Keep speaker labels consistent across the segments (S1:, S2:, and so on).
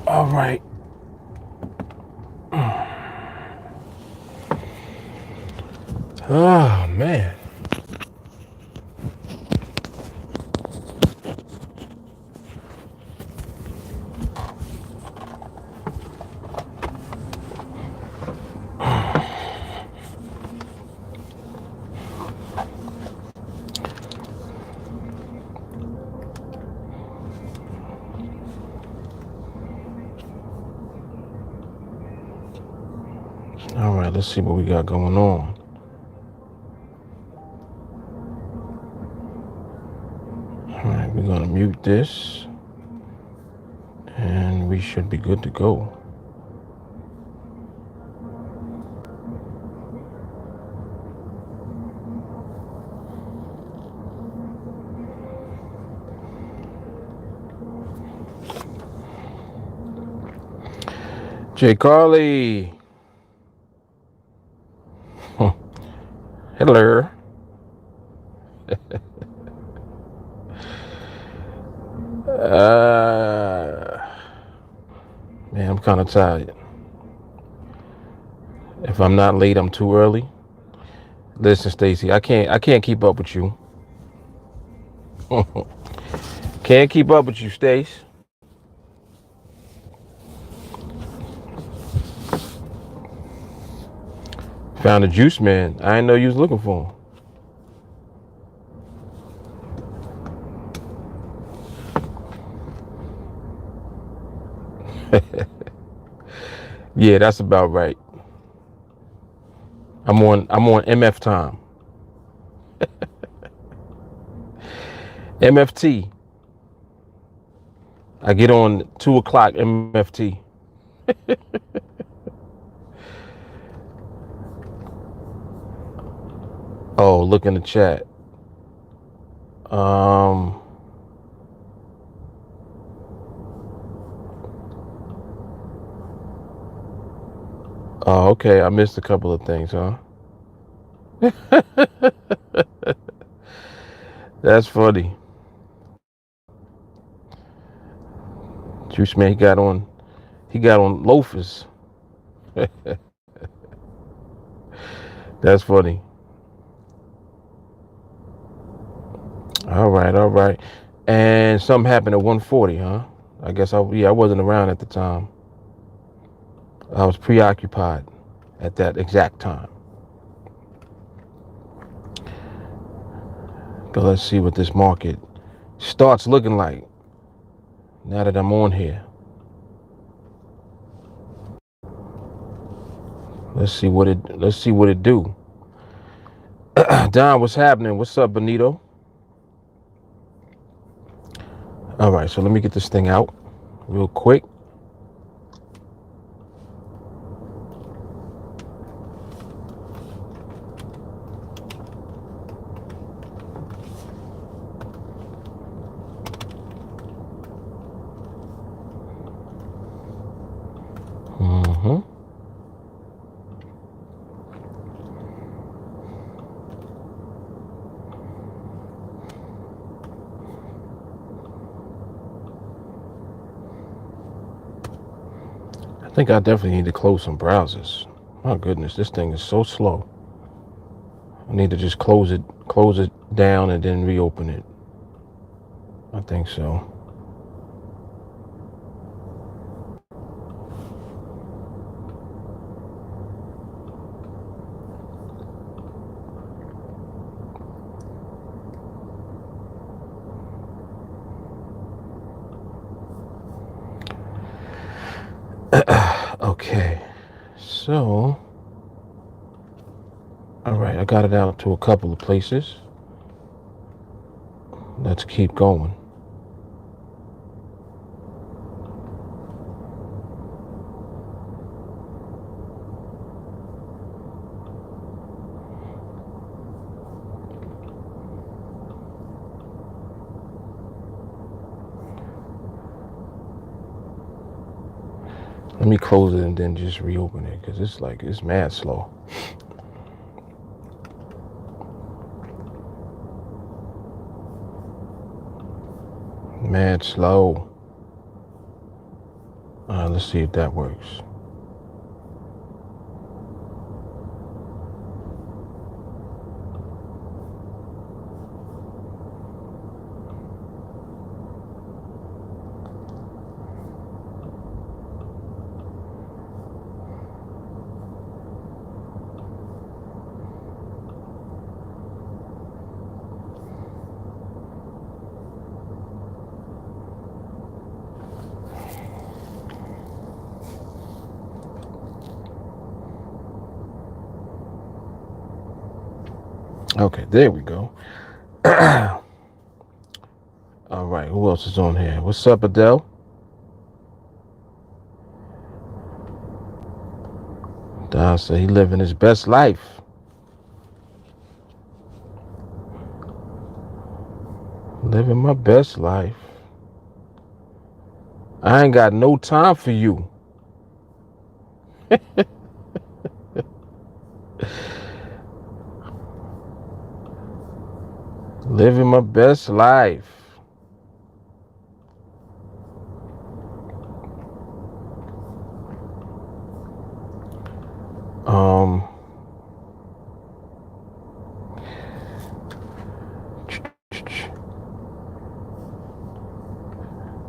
S1: All right. Oh, man. All right, let's see what we got going on. All right, we're going to mute this, and we should be good to go. Jay Carly. Hello. Man, I'm kind of tired. If I'm not late, I'm too early. Listen, Stacy, I can't keep up with you. Can't keep up with you, Stace. Found a juice man. I didn't know you was looking for him. Yeah, that's about right. I'm on MF time. MFT. I get on 2:00 MFT. Oh, look in the chat. Oh, okay. I missed a couple of things, huh? That's funny. Juice man, he got on loafers. That's funny. All right. And something happened at 1:40, huh? I guess I wasn't around at the time. I was preoccupied at that exact time. But let's see what this market starts looking like now that I'm on here. Let's see what it do. Don, what's happening? What's up, Benito? All right, so let me get this thing out real quick. I think I definitely need to close some browsers. My goodness, this thing is so slow. I need to just close it down and then reopen it. I think so. Okay, so, all right, I got it out to a couple of places. Let's keep going. Let me close it and then just reopen it because it's mad slow. Mad slow. Let's see if that works. Okay, there we go. All right, who else is on here? What's up, Adele? Don said he living his best life. Living my best life. I ain't got no time for you. Living my best life.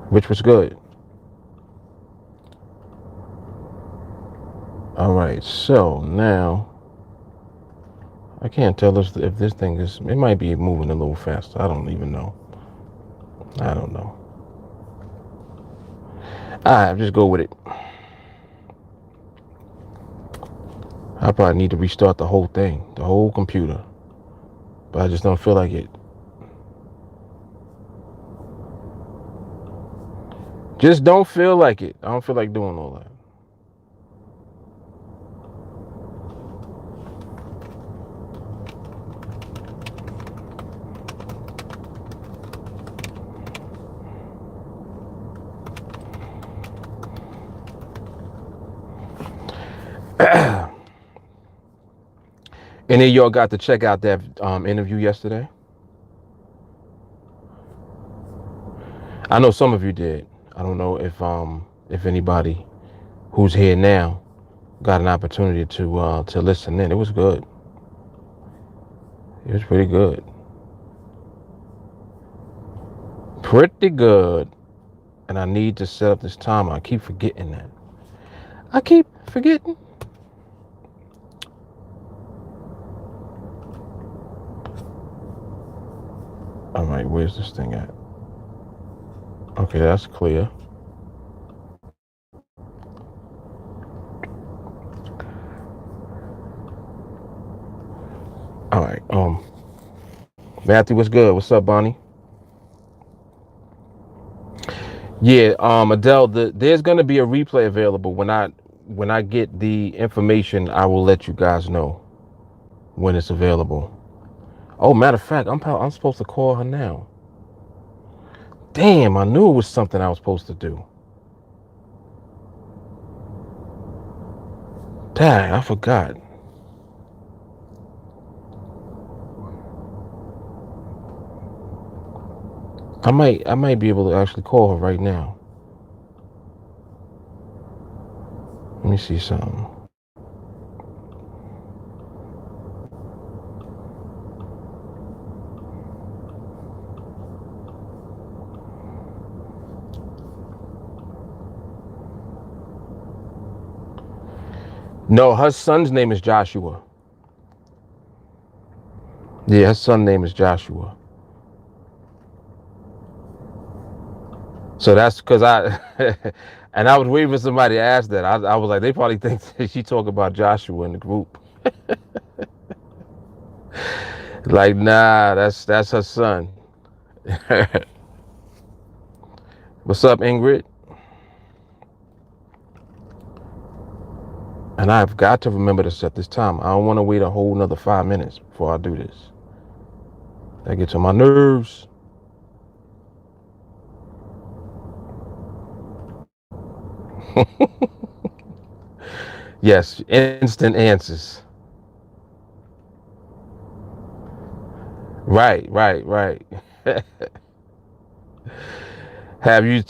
S1: Which was good. All right, so now I can't tell if this thing is, it might be moving a little faster. I don't even know. I don't know. All right, just go with it. I probably need to restart the whole thing, the whole computer. But I just don't feel like it. Just don't feel like it. I don't feel like doing all that. Any of y'all got to check out that interview yesterday? I know some of you did. I don't know if anybody who's here now got an opportunity to listen in. It was good. It was pretty good. Pretty good. And I need to set up this timer. I keep forgetting that. I keep forgetting. All right, where's this thing at? Okay, that's clear. All right, Matthew, what's good? What's up, Bonnie? Yeah, Adele, there's gonna be a replay available when I get the information. I will let you guys know when it's available. Oh, matter of fact, I'm supposed to call her now. Damn, I knew it was something I was supposed to do. Dang, I forgot. I might be able to actually call her right now. Let me see something. No, her son's name is Joshua. Yeah, her son's name is Joshua. So that's because and I was waiting for somebody to ask that. I was like, they probably think that she talk about Joshua in the group. Like, nah, that's her son. What's up, Ingrid? And I've got to remember to set this time. I don't want to wait a whole another 5 minutes before I do this. That gets on my nerves. Yes, instant answers. Right. have you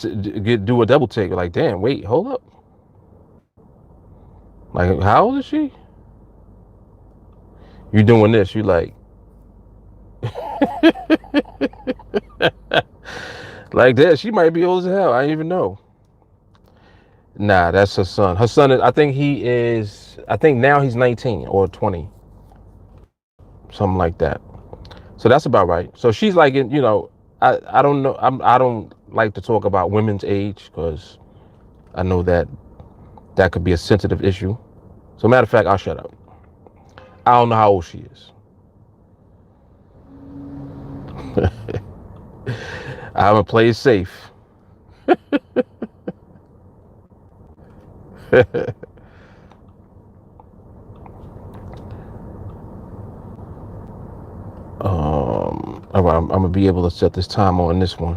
S1: do a double take. Like, damn, wait, hold up. Like, how old is she? You doing this? You like, like that? She might be old as hell. I didn't even know. Nah, that's her son. Her son is. I think he is. I think now he's 19 or 20, something like that. So that's about right. So she's like, I don't know. I don't like to talk about women's age because I know that could be a sensitive issue. So matter of fact, I'll shut up. I don't know how old she is. I'm gonna play it safe. All right, I'm gonna be able to set this time on this one.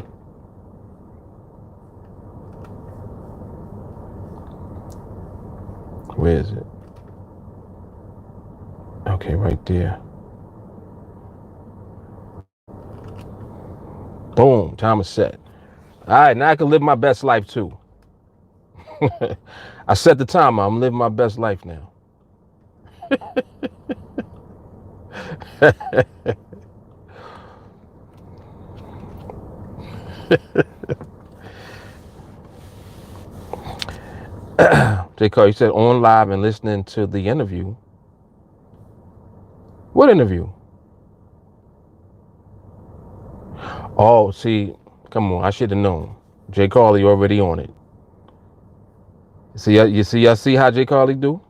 S1: Where is it? Okay, right there. Boom, time is set. All right, now I can live my best life too. I set the timer. I'm living my best life now. J. Cole, you said on live and listening to the interview. What interview? Oh, see, come on, I should have known. J. Carly already on it. See, I see how J. Carly do?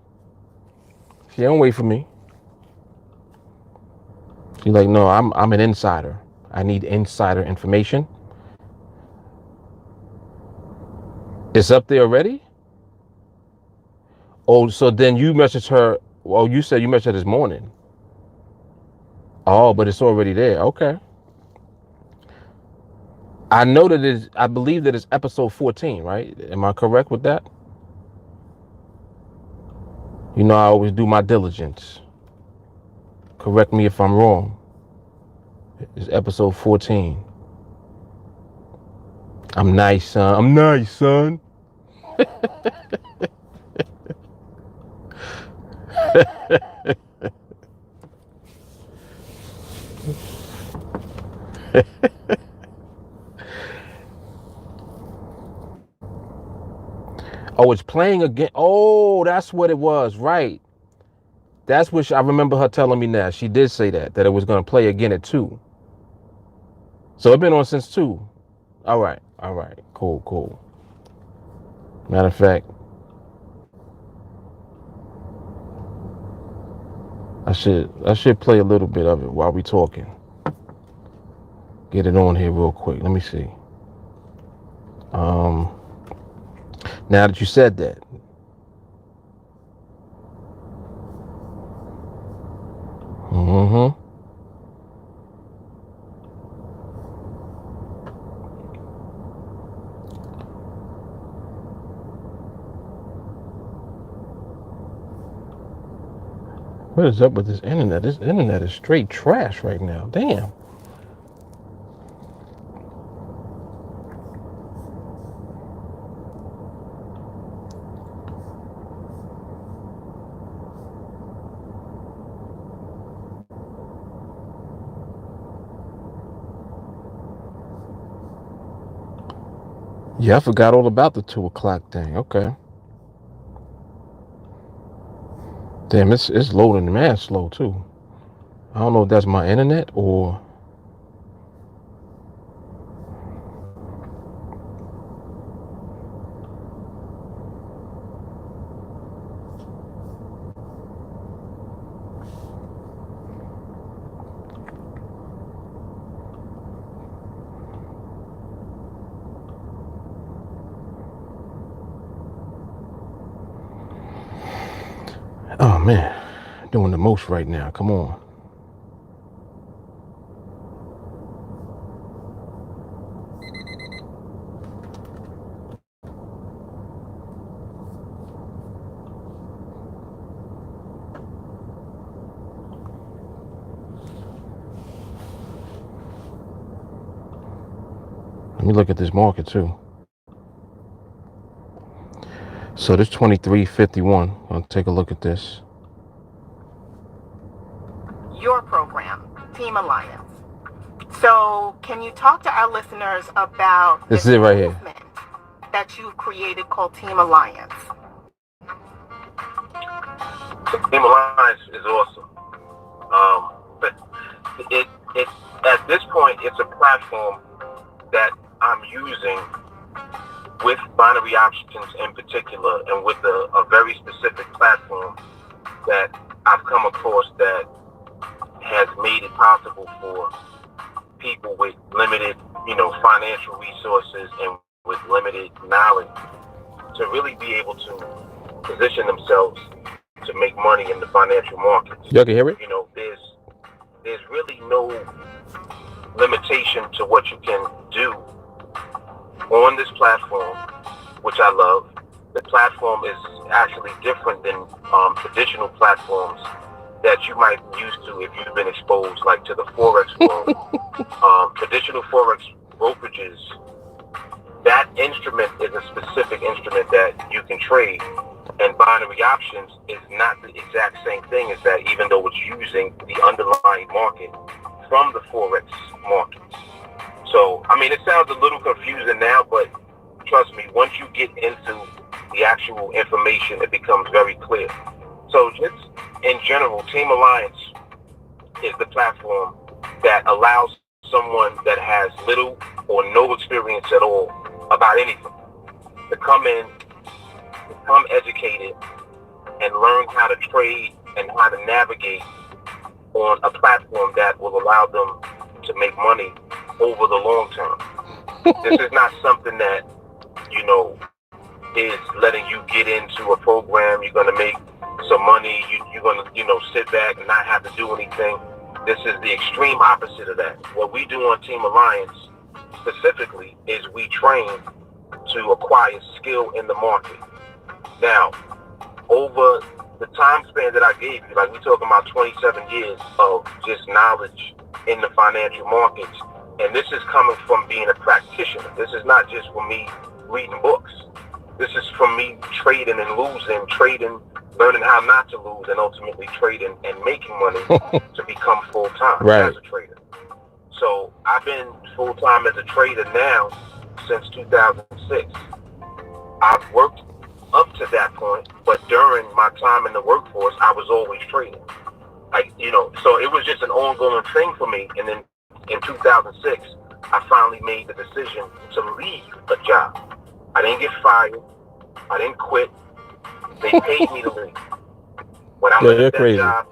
S1: She don't wait for me. She's like, no, I'm an insider. I need insider information. It's up there already? Oh, so then you messaged her. Well, you said you messaged her this morning. Oh, but it's already there. Okay. I know that I believe that it's episode 14, right? Am I correct with that? You know, I always do my diligence. Correct me if I'm wrong. It's episode 14. I'm nice, son. I'm nice, son. Oh, it's playing again. Oh, that's what it was, right? That's what I remember her telling me now. She did say that it was going to play again at 2. So it's been on since 2. All right. Cool. Matter of fact, I should play a little bit of it while we talking. Get it on here real quick. Let me see. Now that you said that. What is up with this internet? This internet is straight trash right now. Damn. Yeah, I forgot all about the 2 o'clock thing. Okay. Damn, it's loading mad slow too. I don't know if that's my internet or. Oh man, doing the most right now. Come on. Let me look at this market too. So this 23.51. I'll take a look at this.
S2: Your program, Team Alliance. So can you talk to our listeners about
S1: this is it right here
S2: that you've created called Team Alliance?
S3: Team Alliance is awesome. But it at this point, it's a platform that I'm using with binary options in particular, and with a very specific platform that I've come across that has made it possible for people with limited, financial resources and with limited knowledge to really be able to position themselves to make money in the financial markets.
S1: Y'all can hear it?
S3: There's really no limitation to what you can do on this platform, which I love. The platform is actually different than traditional platforms that you might be used to if you've been exposed, like, to the Forex world. Traditional Forex brokerages, that instrument is a specific instrument that you can trade, and binary options is not the exact same thing as that, even though it's using the underlying market from the Forex markets. So, it sounds a little confusing now, but trust me, once you get into the actual information, it becomes very clear. So just in general, Team Alliance is the platform that allows someone that has little or no experience at all about anything to come in, become educated, and learn how to trade and how to navigate on a platform that will allow them to make money over the long term. This is not something that, is letting you get into a program, you're going to make some money, you're going to, sit back and not have to do anything. This is the extreme opposite of that. What we do on Team Alliance specifically is we train to acquire skill in the market. Now, over the time span that I gave you, like, we're talking about 27 years of just knowledge in the financial markets. And this is coming from being a practitioner. This is not just for me reading books. This is from me trading and losing, learning how not to lose, and ultimately trading and making money to become full-time as a trader. So I've been full-time as a trader now since 2006. I've worked up to that point, but during my time in the workforce, I was always trading. So it was just an ongoing thing for me. And then in 2006, I finally made the decision to leave a job. I didn't get fired. I didn't quit. They paid me to leave. When I left that job,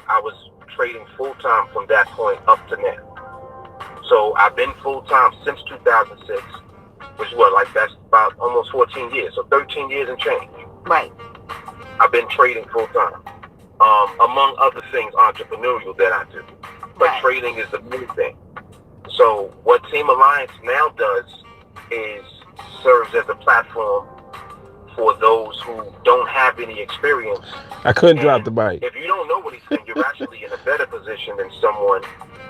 S3: I was trading full-time from that point up to now. So I've been full-time since 2006, which was that's about almost 14 years. So 13 years and change.
S2: Right.
S3: I've been trading full-time. Among other things, entrepreneurial that I do. But trading is the main thing. So what Team Alliance now does is serves as a platform for those who don't have any experience.
S1: I couldn't drop the mic.
S3: If you don't know anything, you're actually in a better position than someone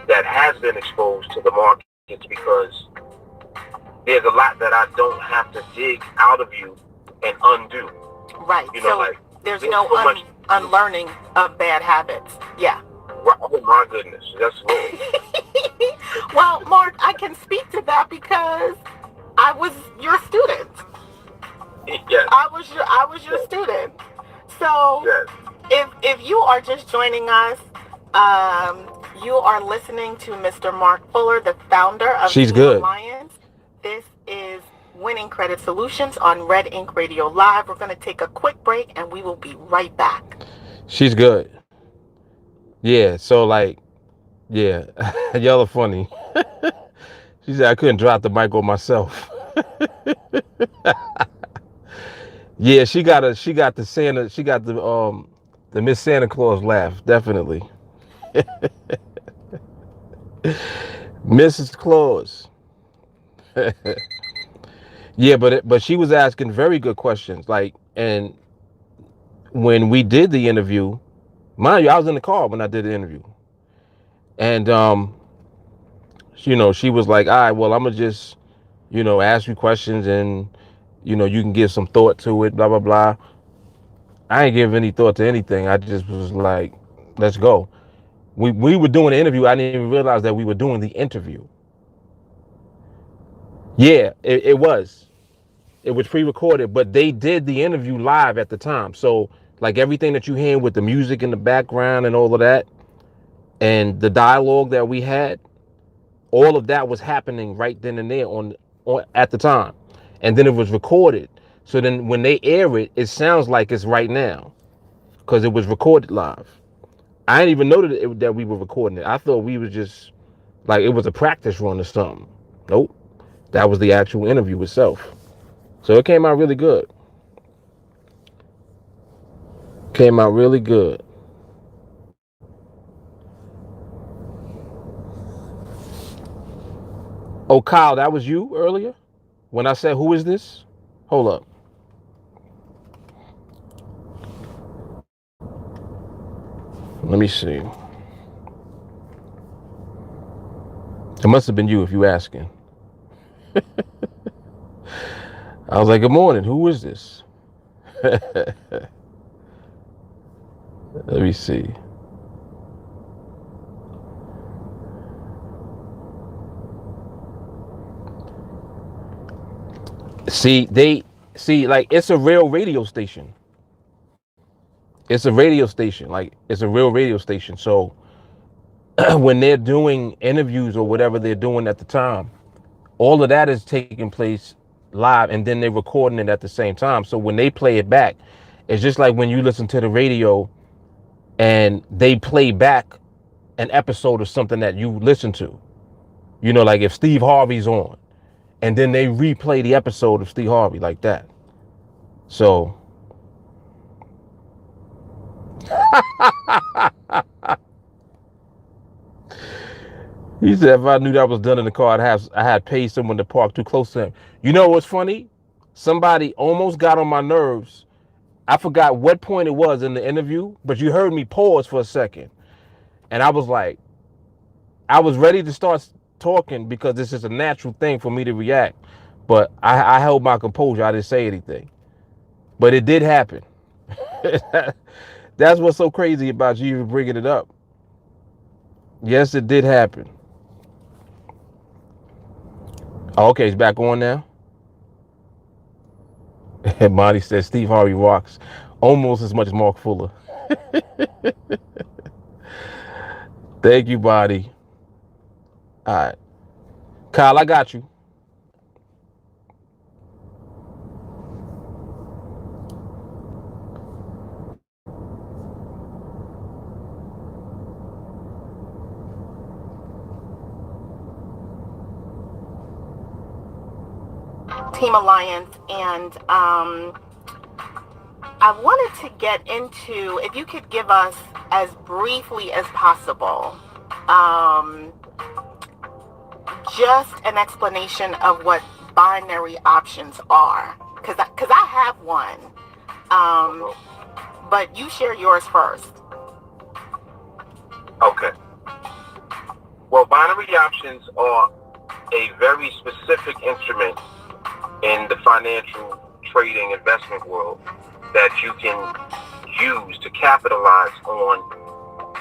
S3: that has been exposed to the markets, because there's a lot that I don't have to dig out of you and undo.
S2: Right. There's no unlearning of bad habits. Yeah.
S3: Oh my goodness, that's Lord.
S2: Well, Mark, I can speak to that because I was your student.
S3: Yes.
S2: I was your student. So yes. If you are just joining us, you are listening to Mr. Mark Fuller, the founder of Team Alliance. This is Winning Credit Solutions on Red Ink Radio Live. We're going to take a quick break and we will be right back.
S1: She's good. Yeah, so y'all are funny. She said I couldn't drop the mic on myself. Yeah, she got the Miss Santa Claus laugh, definitely. Mrs. Claus. Yeah, but she was asking very good questions. And when we did the interview, mind you, I was in the car when I did the interview. And she was like, all right, well, I'm gonna just you know, ask you questions and, you know, you can give some thought to it, blah, blah, blah. I ain't give any thought to anything. I just was like, let's go. We were doing the interview. I didn't even realize that we were doing the interview. Yeah, it was. It was pre-recorded, but they did the interview live at the time. So like everything that you hear with the music in the background and all of that, and the dialogue that we had, all of that was happening right then and there on at the time. And then it was recorded. So then when they air it, it sounds like it's right now because it was recorded live. I didn't even know that we were recording it. I thought we was just like it was a practice run or something. Nope. That was the actual interview itself. So it came out really good. Came out really good. Oh, Kyle, that was you earlier? When I said, who is this? Hold up. Let me see. It must have been you if you asking. I was like, good morning. Who is this? Let me see. Like it's a real radio station. It's a radio station. Like it's a real radio station. So when they're doing interviews or whatever they're doing at the time, all of that is taking place live and then they're recording it at the same time. So when they play it back, it's just like when you listen to the radio and they play back an episode of something that you listen to. You know, like if Steve Harvey's on and then they replay the episode of Steve Harvey like that. So he said if I knew that was done in the car, I had paid someone to park too close to him. You know what's funny? Somebody almost got on my nerves. I forgot what point it was in the interview, but you heard me pause for a second. And I was like, I was ready to start talking because this is a natural thing for me to react. But I held my composure. I didn't say anything. But it did happen. That's what's so crazy about you even bringing it up. Yes, it did happen. Oh, okay, it's back on now. And Monty says Steve Harvey rocks almost as much as Mark Fuller. Thank you, Bonnie. All right. Kyle, I got you.
S2: Team Alliance, and I wanted to get into, if you could give us as briefly as possible, just an explanation of what binary options are, because I have one, but you share yours first.
S3: Okay. Well, binary options are a very specific instrument in the financial trading investment world that you can use to capitalize on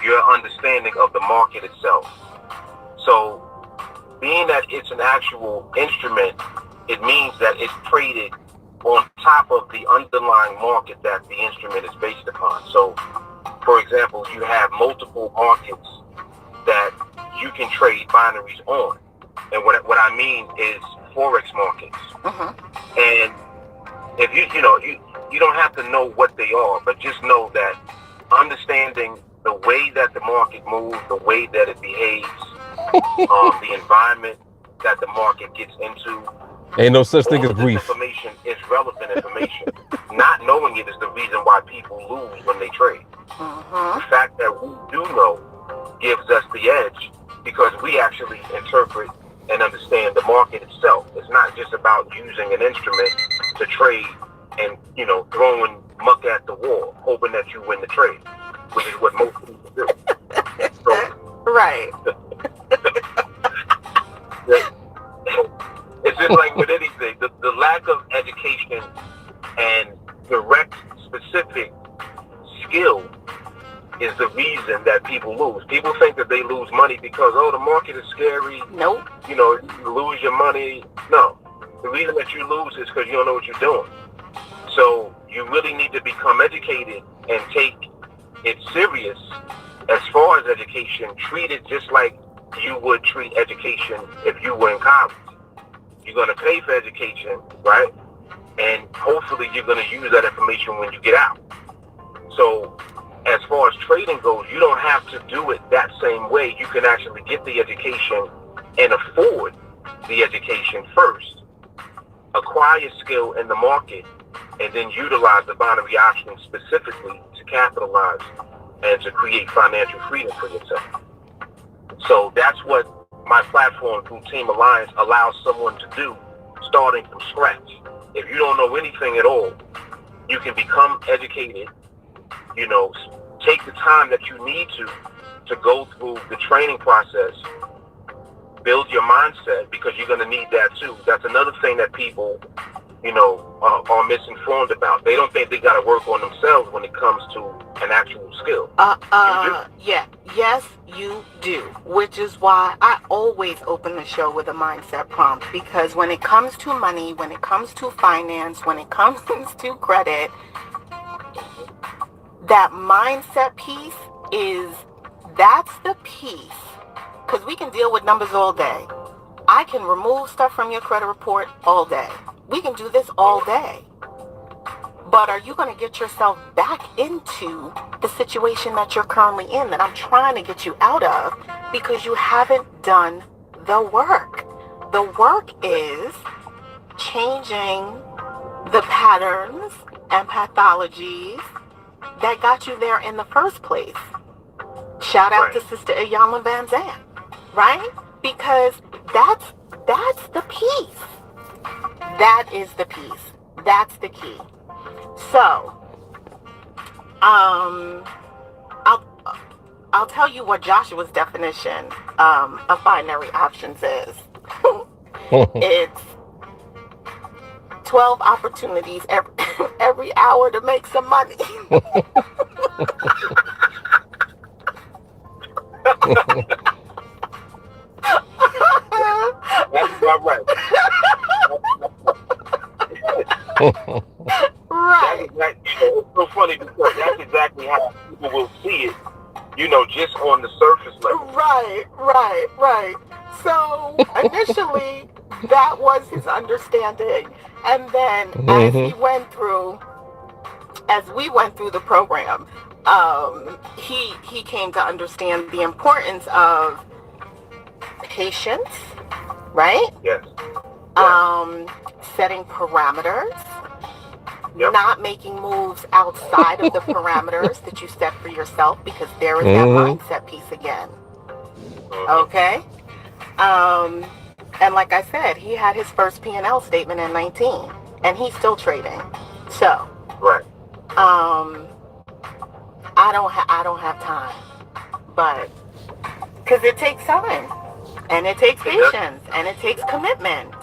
S3: your understanding of the market itself. So being that it's an actual instrument, it means that it's traded on top of the underlying market that the instrument is based upon. So for example, you have multiple markets that you can trade binaries on. And what I mean is Forex markets. And if you don't have to know what they are, but just know that understanding the way that the market moves, the way that it behaves, the environment that the market gets into.
S1: Ain't no such thing as grief.
S3: Information is relevant information. Not knowing it is the reason why people lose when they trade. The fact that we do know gives us the edge because we actually interpret and understand the market itself. It's not just about using an instrument to trade and, throwing muck at the wall, hoping that you win the trade, which is what most people do. So,
S2: right.
S3: It's just like because, oh, the market is scary.
S2: Nope.
S3: You know, you lose your money. No. The reason that you lose is because you don't know what you're doing. So you really need to become educated and take it serious as far as education. Treat it just like you would treat education if you were in college. You're going to pay for education, right? And hopefully you're going to use that information when you get out. So as far as trading goes, you don't have to do it that same way. You can actually get the education and afford the education first, acquire skill in the market, and then utilize the binary options specifically to capitalize and to create financial freedom for yourself. So that's what my platform through Team Alliance allows someone to do, starting from scratch. If you don't know anything at all, you can become educated, you know, take the time that you need to go through the training process, build your mindset, because you're going to need that too. That's another thing that people, you know, are misinformed about. They don't think they got to work on themselves when it comes to an actual skill.
S2: Yeah. Yes, you do. Which is why I always open the show with a mindset prompt, because when it comes to money, when it comes to finance, when it comes to credit, that mindset piece that's the piece. Because we can deal with numbers all day. I can remove stuff from your credit report all day. We can do this all day. But are you going to get yourself back into the situation that you're currently in, that I'm trying to get you out of, because you haven't done the work? The work is changing the patterns and pathologies that got you there in the first place. Shout out to Sister Iyanla Van Zandt, right? Because that's the piece. That is the piece. That's the key. So, I'll tell you what Joshua's definition of binary options is. It's 12 opportunities every hour to make some money.
S3: That's about right.
S2: Right.
S3: It's so funny because that's exactly how people will see it, you know, just on the surface level.
S2: Right. So initially, that was his understanding, and then as we went through the program, he came to understand the importance of patience, right?
S3: Yes.
S2: Setting parameters, not making moves outside of the parameters that you set for yourself, because there is that mindset piece again. Okay? And like I said, he had his first P&L statement in 19, and he's still trading. So, I don't have time, but because it takes time, and it takes patience, and it takes commitment,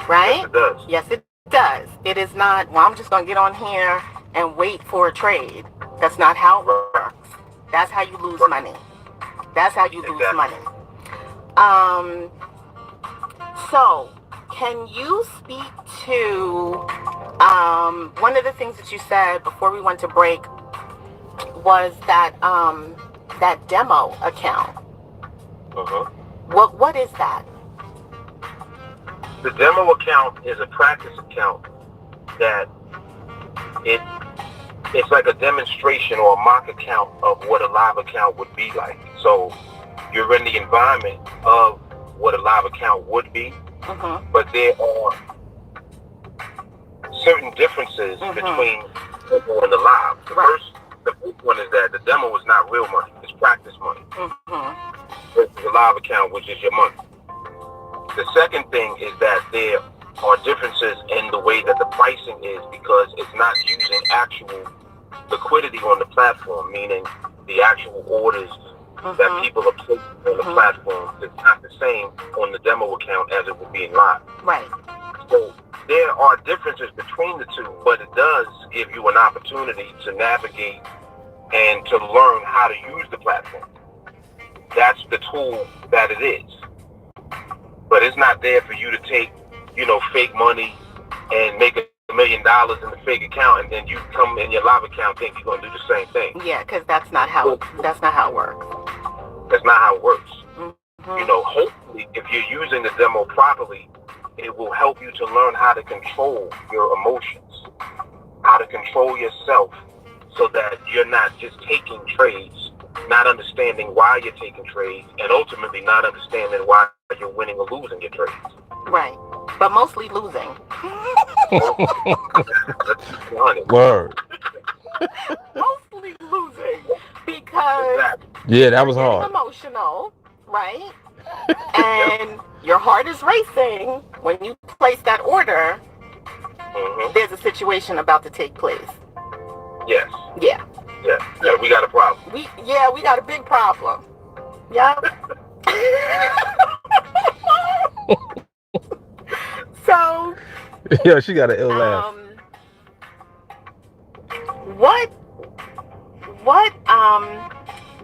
S2: right?
S3: Yes, it does.
S2: Yes, it does. It is not, well, I'm just going to get on here and wait for a trade. That's not how it works. That's how you lose money. That's how you lose money. So, can you speak to, one of the things that you said before we went to break was that, that demo account. What is that?
S3: The demo account is a practice account that it's like a demonstration or a mock account of what a live account would be like. So you're in the environment of what a live account would be, but there are certain differences between demo and the live. The first one is that the demo is not real money; it's practice money. Versus the live account, which is your money. The second thing is that there are differences in the way that the pricing is, because it's not using actual liquidity on the platform, meaning the actual orders that people are placing on the platform is not the same on the demo account as it would be in live.
S2: Right.
S3: So there are differences between the two, but it does give you an opportunity to navigate and to learn how to use the platform. that's the tool that it is. But it's not there for you to take, fake money and make $1 million in the fake account, and then you come in your live account think you're going to do the same thing.
S2: Yeah, because that's not how it works.
S3: That's not how it works. Hopefully, if you're using the demo properly, it will help you to learn how to control your emotions, how to control yourself, so that you're not just taking trades, not understanding why you're taking trades, and ultimately not understanding why you're winning or losing your trades.
S2: Right. But mostly losing.
S1: Word.
S2: Mostly losing. Because
S1: yeah, that was hard.
S2: Emotional, right? And your heart is racing when you place that order. There's a situation about to take place.
S3: Yes.
S2: Yeah.
S3: Yeah, we got a problem.
S2: We got a big problem. Yeah. So.
S1: Yeah, she got an ill laugh.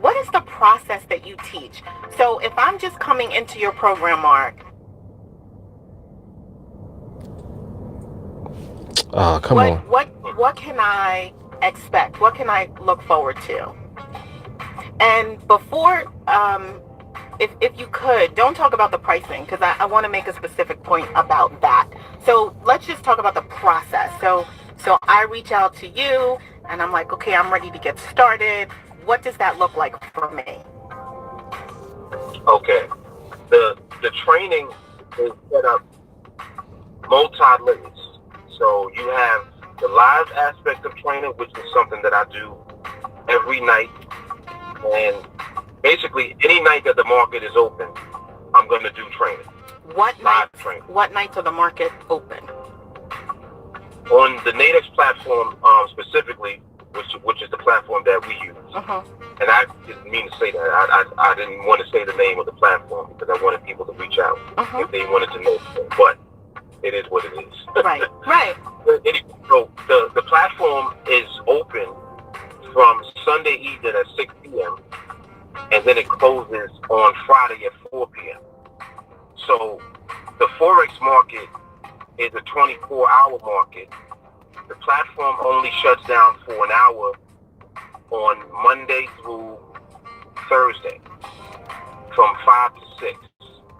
S2: What is the process that you teach? So if I'm just coming into your program, Mark.
S1: Come on.
S2: What can I expect? What can I look forward to? And before, if you could, don't talk about the pricing, because I want to make a specific point about that. So let's just talk about the process. So I reach out to you and I'm like, okay, I'm ready to get started. What does that look like for me?
S3: Okay. The training is set up multi-layers. So you have the live aspect of training, which is something that I do every night. And basically, any night that the market is open, I'm going to do training.
S2: What nights are the market open?
S3: On the NADEX platform specifically, which is the platform that we use. And I didn't mean to say that. I didn't want to say the name of the platform because I wanted people to reach out if they wanted to know. But it is what it is.
S2: Right.
S3: So the platform is open from Sunday evening at 6 p.m. and then it closes on Friday at 4 p.m. So the Forex market is a 24-hour market. The platform only shuts down for an hour on Monday through Thursday from 5 to 6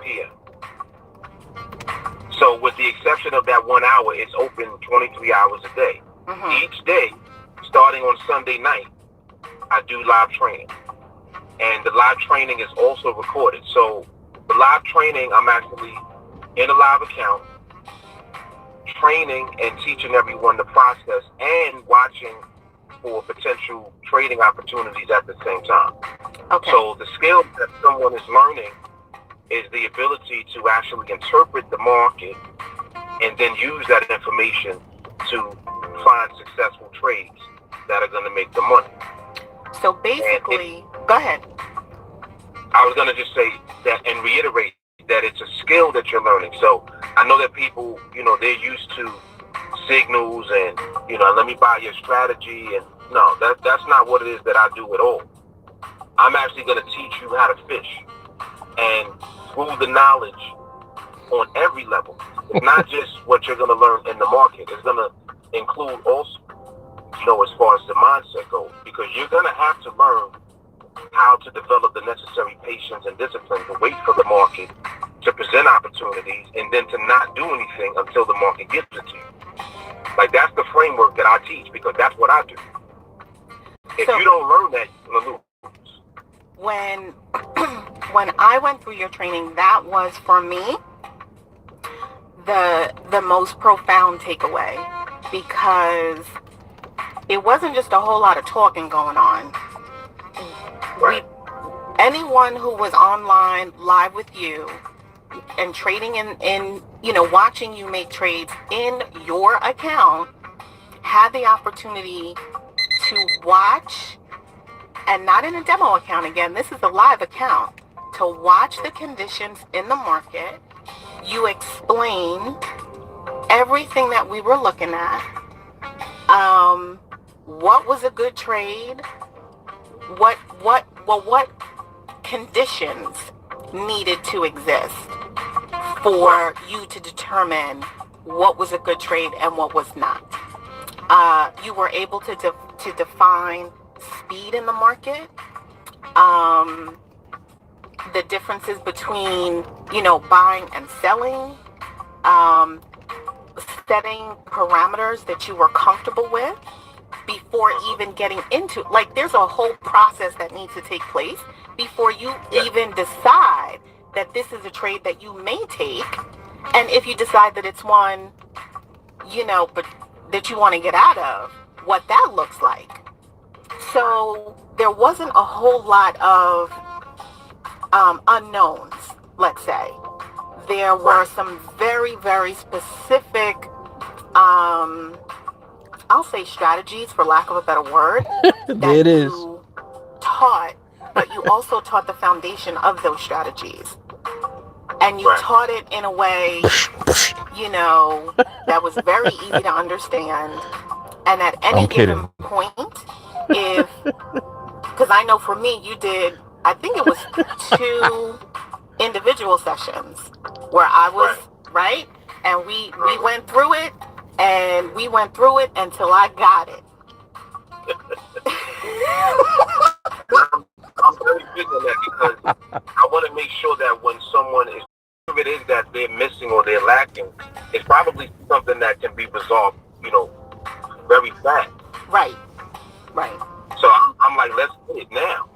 S3: p.m. So with the exception of that 1 hour, it's open 23 hours a day. Each day, starting on Sunday night, I do live training. And the live training is also recorded. So the live training, I'm actually in a live account, training and teaching everyone the process and watching for potential trading opportunities at the same time.
S2: Okay.
S3: So the skill that someone is learning is the ability to actually interpret the market and then use that information to find successful trades that are going to make the money. So
S2: basically, go ahead.
S3: I was going to just say that and reiterate that it's a skill that you're learning. So I know that people, they're used to signals and, let me buy your strategy. And no, that's not what it is that I do at all. I'm actually going to teach you how to fish. And through the knowledge on every level, it's not just what you're going to learn in the market. It's going to include also, as far as the mindset goes, because you're going to have to learn how to develop the necessary patience and discipline to wait for the market to present opportunities and then to not do anything until the market gives it to you. Like, that's the framework that I teach because that's what I do. If you don't learn that, you're going to lose.
S2: When I went through your training, that was for me the most profound takeaway, because it wasn't just a whole lot of talking going on.
S3: Right.
S2: Anyone who was online live with you and trading in watching you make trades in your account had the opportunity to watch, and not in a demo account again, this is a live account, to watch the conditions in the market. You explain everything that we were looking at. What was a good trade? What conditions needed to exist for you to determine what was a good trade and what was not. You were able to define speed in the market, the differences between, buying and selling, setting parameters that you were comfortable with before even getting into, there's a whole process that needs to take place before you even decide that this is a trade that you may take. And if you decide that it's one, but that you want to get out of, what that looks like. So there wasn't a whole lot of unknowns, let's say. There were some very, very specific, I'll say strategies, for lack of a better word, that you taught, but you also taught the foundation of those strategies. And you taught it in a way, that was very easy to understand. And at any given point, because I know for me, you did, I think it was 2 individual sessions where I was, right? And we went through it, and we went through it until I got it.
S3: I'm very big on that because I want to make sure that when someone is, if it is that they're missing or they're lacking, it's probably something that can be resolved, very fast.
S2: Right.
S3: So I'm like, let's do it now.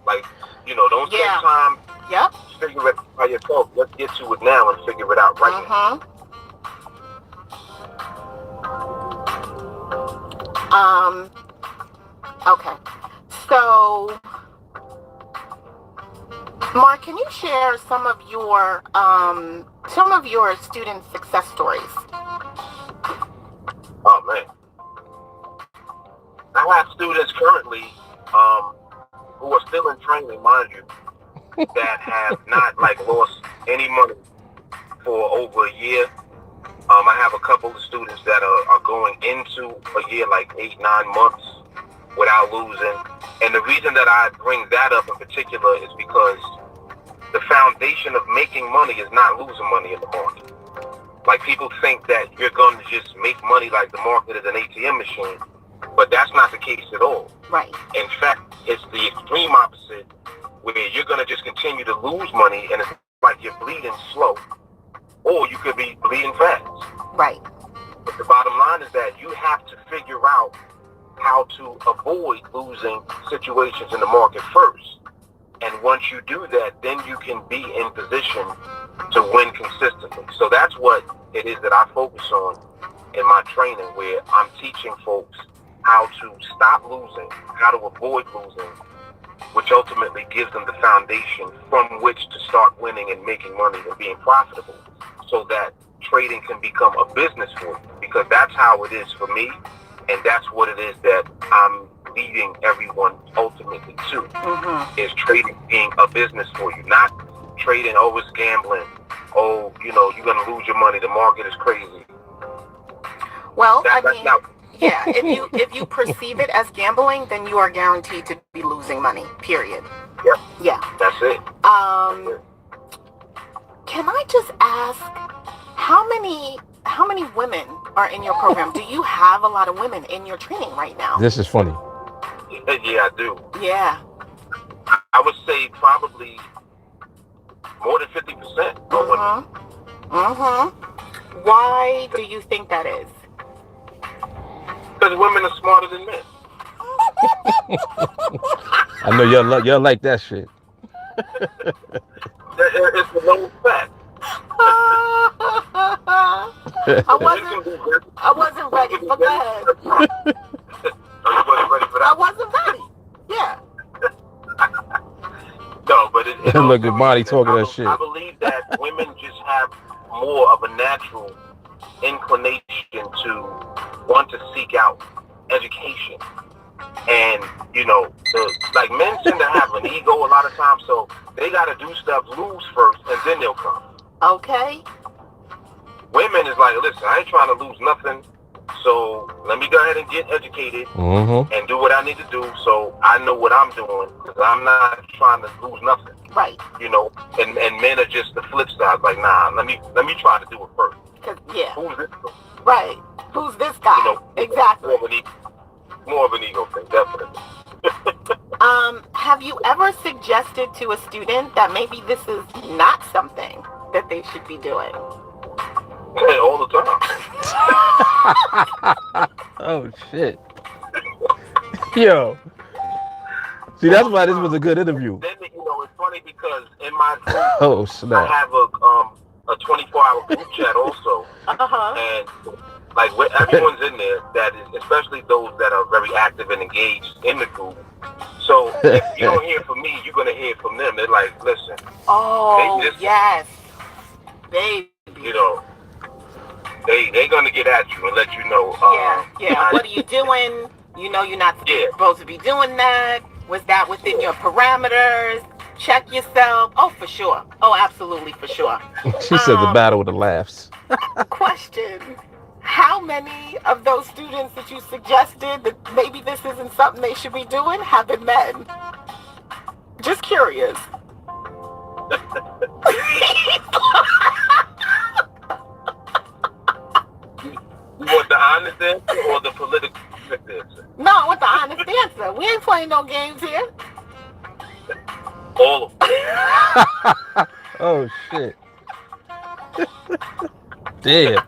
S3: Don't take time.
S2: Yep.
S3: Figure it by yourself. Let's get to it now and figure it out right now.
S2: Okay. So, Mark, can you share some of your student success stories?
S3: Oh man, I have students currently who are still in training, mind you, that have not lost any money for over a year. I have a couple of students that are going into a year, 8-9 months without losing. And the reason that I bring that up in particular is because the foundation of making money is not losing money in the market. People think that you're going to just make money like the market is an ATM machine, but that's not the case at all.
S2: Right.
S3: In fact, it's the extreme opposite, where you're going to just continue to lose money, and it's like you're bleeding slow, or you could be bleeding fast.
S2: Right.
S3: But the bottom line is that you have to figure out how to avoid losing situations in the market first. And once you do that, then you can be in position to win consistently. So that's what it is that I focus on in my training, where I'm teaching folks how to stop losing, how to avoid losing, which ultimately gives them the foundation from which to start winning and making money and being profitable, so that trading can become a business for you. Because that's how it is for me, and that's what it is that I'm leading everyone ultimately to, is trading being a business for you, not trading, it's gambling, you're going to lose your money, the market is crazy.
S2: Well, yeah, if you perceive it as gambling, then you are guaranteed to be losing money, period. Yeah.
S3: That's it.
S2: Can I just ask, how many women are in your program? Do you have a lot of women in your training right now?
S1: This is funny.
S3: Yeah, I do.
S2: Yeah.
S3: I would say probably more than 50% are women.
S2: Why do you think that is?
S3: Because women are smarter than men.
S1: I know y'all like that shit.
S3: It's a known fact.
S2: I wasn't ready, but go ahead.
S3: You wasn't ready for that?
S2: I wasn't ready. Yeah.
S3: No, but
S1: look at Bonnie talking that shit.
S3: I believe that women just have more of a natural inclination to want to seek out education. And, men tend to have an ego a lot of times, so they got to do stuff, lose first, and then they'll come.
S2: Okay.
S3: Women is like, listen, I ain't trying to lose nothing. So let me go ahead and get educated and do what I need to do so I know what I'm doing, because I'm not trying to lose nothing.
S2: Right.
S3: You know, and men are just the flip side. Like, nah, let me try to do it first.
S2: Yeah.
S3: Who's this?
S2: Right. Who's this guy?
S3: You know,
S2: exactly.
S3: More of an ego thing, definitely.
S2: Have you ever suggested to a student that maybe this is not something that they should be doing?
S3: All the time.
S1: Oh shit. Yo. See, that's why this was a good interview.
S3: Then, you know, it's funny because in my group,
S1: oh snap.
S3: I have a 24-hour group chat also, and like everyone's in there. That is, especially those that are very active and engaged in the group. So if you don't hear from me, you're gonna hear from them. They're like, listen.
S2: Oh, yes. Baby.
S3: You know, they're gonna get at you and let you know.
S2: Yeah. What are you doing? You know, you're not supposed to be doing that. Was that within your parameters? Check yourself. Oh, for sure. Oh, absolutely, for sure.
S1: She said the battle with the laughs.
S2: Question. How many of those students that you suggested that maybe this isn't something they should be doing have been men? Just curious.
S3: You want the honest answer or the political answer?
S2: No, I want the honest answer. We ain't playing no games here.
S3: All of them.
S1: Oh shit. Damn.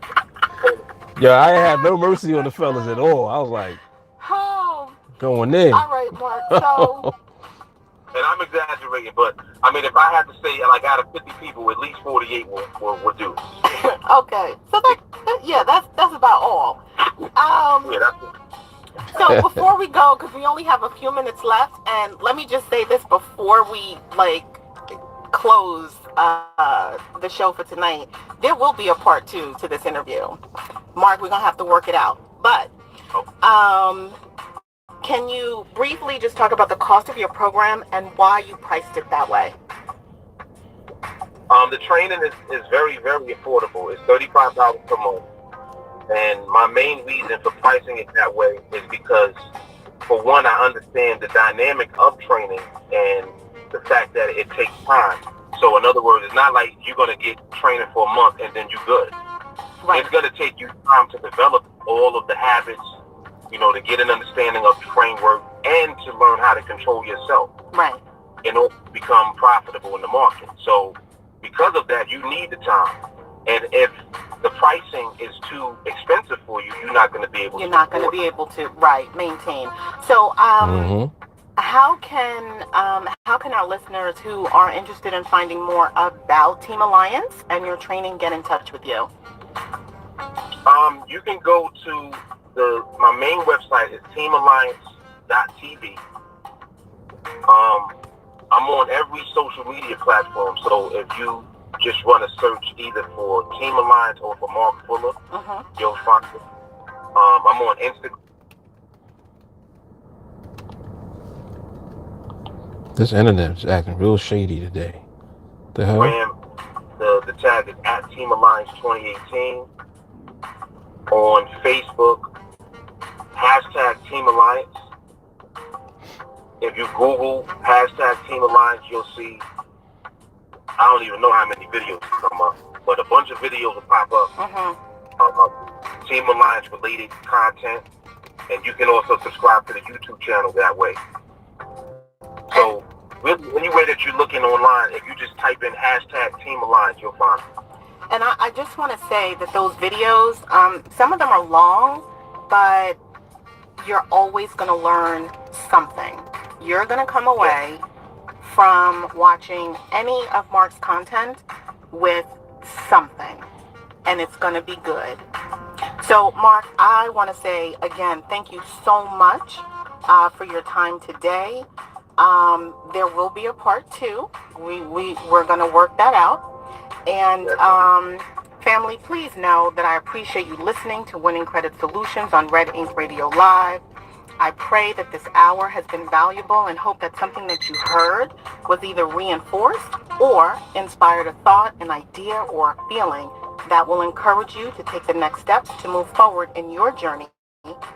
S1: Yo, I had no mercy on the fellas at all. I was like, going in.
S2: All right, Mark. So.
S3: And I'm exaggerating, but I mean, if I had to say, like, out of 50 people, at least 48 will do.
S2: Okay, so that's about all.
S3: Yeah, that's it.
S2: So before we go, because we only have a few minutes left, and let me just say this before we close the show for tonight. There will be a part 2 to this interview. Mark, we're gonna have to work it out. But can you briefly just talk about the cost of your program and why you priced it that way?
S3: The training is very, very affordable. It's $35 per month. And my main reason for pricing it that way is because, for one, I understand the dynamic of training and the fact that it takes time. So in other words, it's not like you're going to get training for a month and then you're good. Right. It's going to take you time to develop all of the habits, you know, to get an understanding of the framework and to learn how to control yourself.
S2: Right.
S3: In order to become profitable in the market. So because of that, you need the time. And if the pricing is too expensive for you, you're not going to be able to
S2: maintain. So how can our listeners who are interested in finding more about Team Alliance and your training get in touch with you?
S3: You can go to my main website is TeamAlliance.nyc. I'm on every social media platform, so if you just run a search either for Team Alliance or for Mark Fuller, you'll find it. I'm on Instagram.
S1: This internet is acting real shady today. The hell?
S3: The tag is at TeamAlliance.nyc. On Facebook, hashtag Team Alliance. If you Google hashtag Team Alliance, you'll see, I don't even know how many videos come up, but a bunch of videos will pop up. Team Alliance related content, and you can also subscribe to the YouTube channel that way. So really, any way that you're looking online, if you just type in hashtag Team Alliance, you'll find it.
S2: And I just want to say that those videos, some of them are long, but you're always going to learn something. You're going to come away from watching any of Mark's content with something, and it's going to be good. So, Mark, I want to say again, thank you so much for your time today. There will be a part 2. We're going to work that out. And family, please know that I appreciate you listening to Winning Credit Solutions on Red Ink Radio Live. I pray that this hour has been valuable and hope that something that you heard was either reinforced or inspired a thought, an idea, or a feeling that will encourage you to take the next steps to move forward in your journey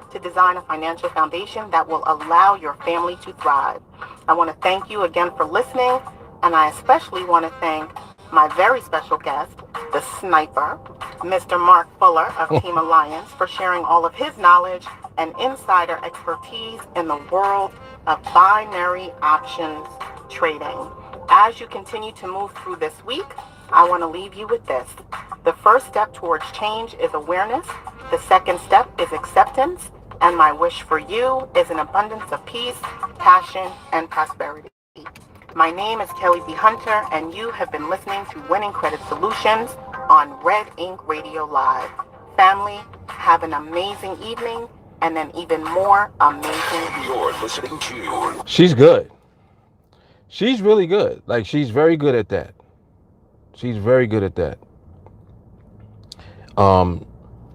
S2: to design a financial foundation that will allow your family to thrive. I want to thank you again for listening, and I especially want to thank my very special guest, the sniper, Mr. Mark Fuller of Team Alliance, for sharing all of his knowledge and insider expertise in the world of binary options trading. As you continue to move through this week, I want to leave you with this. The first step towards change is awareness. The second step is acceptance. And my wish for you is an abundance of peace, passion, and prosperity. My name is Kelly B. Hunter, and you have been listening to Winning Credit Solutions on Red Ink Radio Live. Family, have an amazing evening and an even more amazing week.
S4: You're listening to...
S1: She's good. She's really good. Like, she's very good at that. She's very good at that.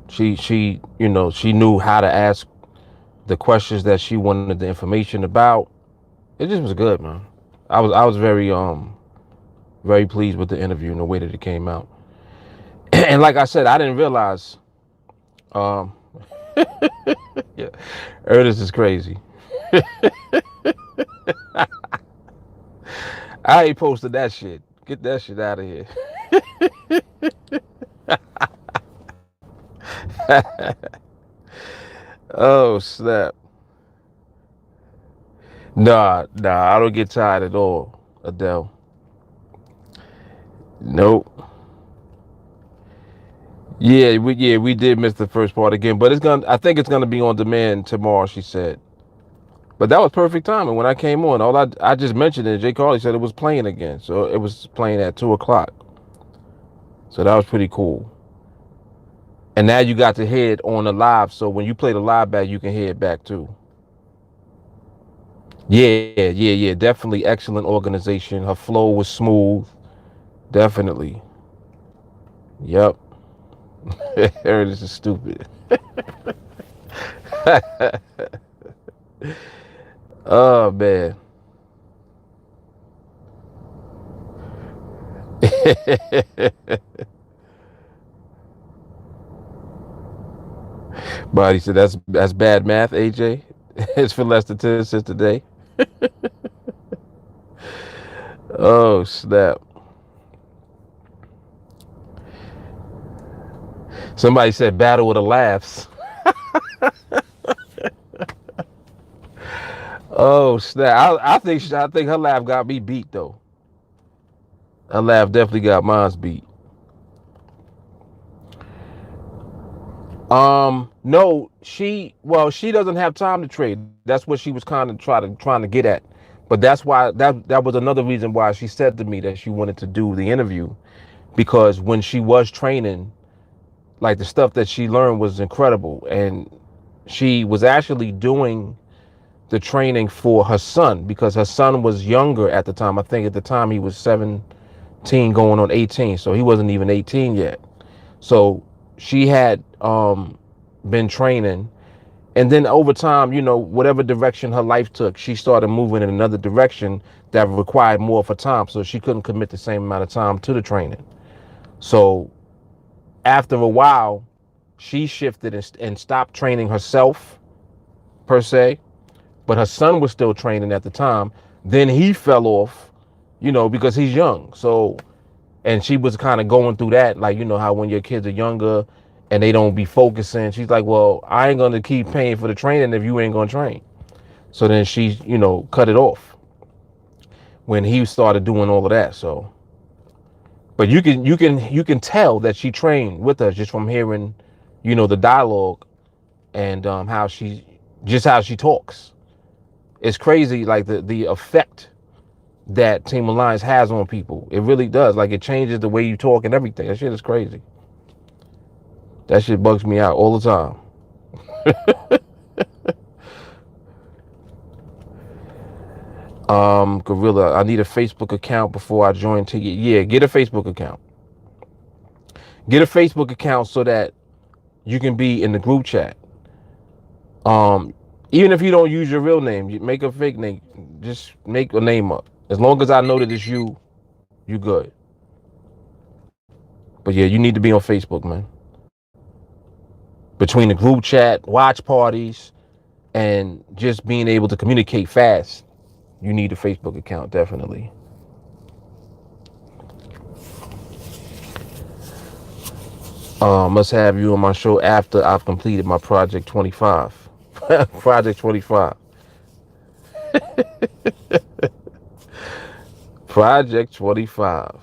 S1: She you know, she knew how to ask the questions that she wanted the information about. It just was good, man. I was very pleased with the interview and the way that it came out. And like I said, I didn't realize yeah, Ernest is crazy. I ain't posted that shit. Get that shit out of here. Oh, snap. Nah, I don't get tired at all, Adele. Nope. Yeah, we did miss the first part again, but I think it's gonna be on demand tomorrow, she said. But that was perfect timing. When I came on, I just mentioned it. Jay Carly said it was playing again, so it was playing at 2:00. So that was pretty cool. And now you got to hear it on the live, so when you play the live back, you can hear it back too. Yeah. Definitely excellent organization. Her flow was smooth. Definitely. Yep. This is stupid. Oh, man. But he said that's bad math, AJ. It's for less than 10 cents a day. Oh, snap. Somebody said battle with the laughs. Oh, snap. I think her laugh got me beat, though. Her laugh definitely got mine beat. No, she doesn't have time to trade. That's what she was kind of trying to get at. But that's why that was another reason why she said to me that she wanted to do the interview, because when she was training, like, the stuff that she learned was incredible, and she was actually doing the training for her son because her son was younger at the time. I think at the time he was 17 going on 18, so he wasn't even 18 yet. So she had been training, and then over time, you know, whatever direction her life took, she started moving in another direction that required more of her time, so she couldn't commit the same amount of time to the training. So after a while, she shifted and stopped training herself per se, but her son was still training at the time. Then he fell off, you know, because he's young. So, and she was kind of going through that, like, you know how when your kids are younger and they don't be focusing, she's like, well, I ain't going to keep paying for the training if you ain't going to train. So then she, you know, cut it off when he started doing all of that. So, but you can tell that she trained with us just from hearing, you know, the dialogue and how she talks. It's crazy, like the effect that Team Alliance has on people. It really does. Like, it changes the way you talk and everything. That shit is crazy. That shit bugs me out all the time. Gorilla, I need a Facebook account before I join Ticket. Yeah, get a Facebook account. Get a Facebook account so that you can be in the group chat. Even if you don't use your real name, you make a fake name. Just make a name up. As long as I know that it's you, you good. But yeah, you need to be on Facebook, man. Between the group chat, watch parties, and just being able to communicate fast, you need a Facebook account, definitely. Must have you on my show after I've completed my Project 25. Project 25. Project 25.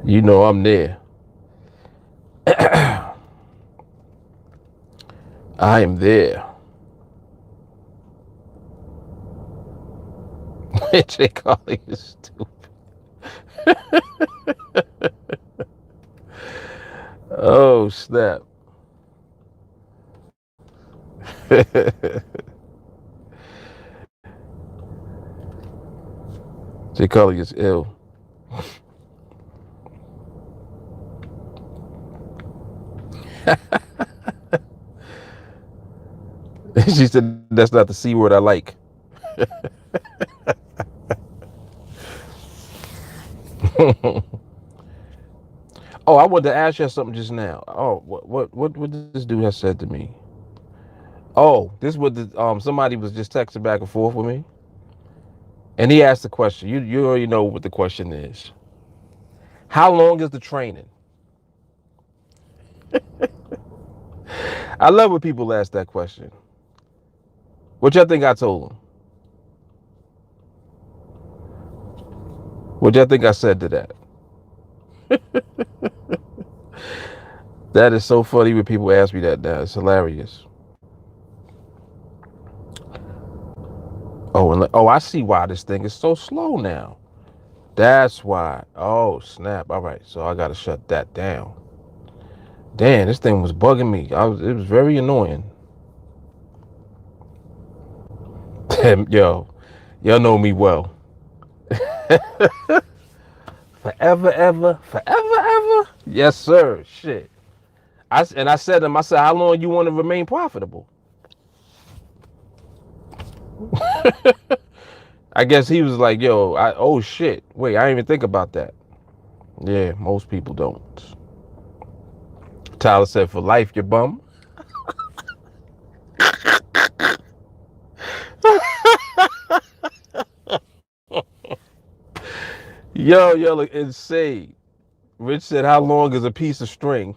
S1: You know I'm there. I am there. Jay Carly is stupid. Oh, snap. Jay Carly is ill. She said that's not the C word I like. Oh, I wanted to ask you something just now. Oh, what this dude has said to me? Oh, this was somebody was just texting back and forth with me, and he asked the question. You already know what the question is. How long is the training? I love when people ask that question. What y'all think I told him? What y'all think I said to that? That is so funny when people ask me that now. It's hilarious. Oh, I see why this thing is so slow now. That's why. Oh, snap. All right, so I got to shut that down. Damn, this thing was bugging me. It was very annoying. Yo, y'all know me well. Forever, ever, forever, ever. Yes, sir. Shit. I said to him, I said, how long you want to remain profitable? I guess he was like, yo, oh shit. Wait, I didn't even think about that. Yeah, most people don't. Tyler said, for life, you bum. Yo, look insane. Rich said, how long is a piece of string?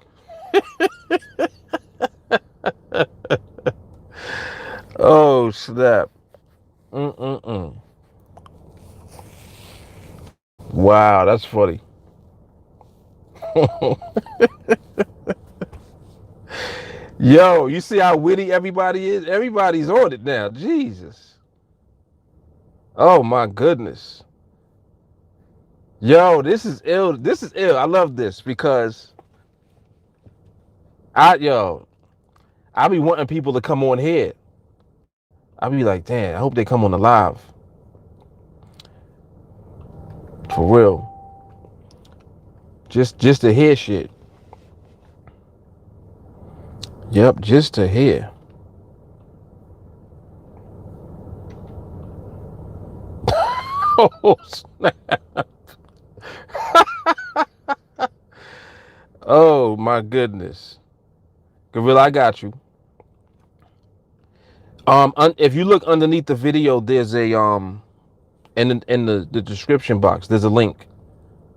S1: Oh, snap. Wow, that's funny. Yo, you see how witty everybody is? Everybody's on it now. Jesus. Oh, my goodness. Yo, this is ill. This is ill. I love this because I be wanting people to come on here. I be like, damn, I hope they come on the live. For real. Just to hear shit. Yep, just to hear. Oh, snap. Oh, my goodness. Gorilla, I got you. If you look underneath the video, there's a in the description box, there's a link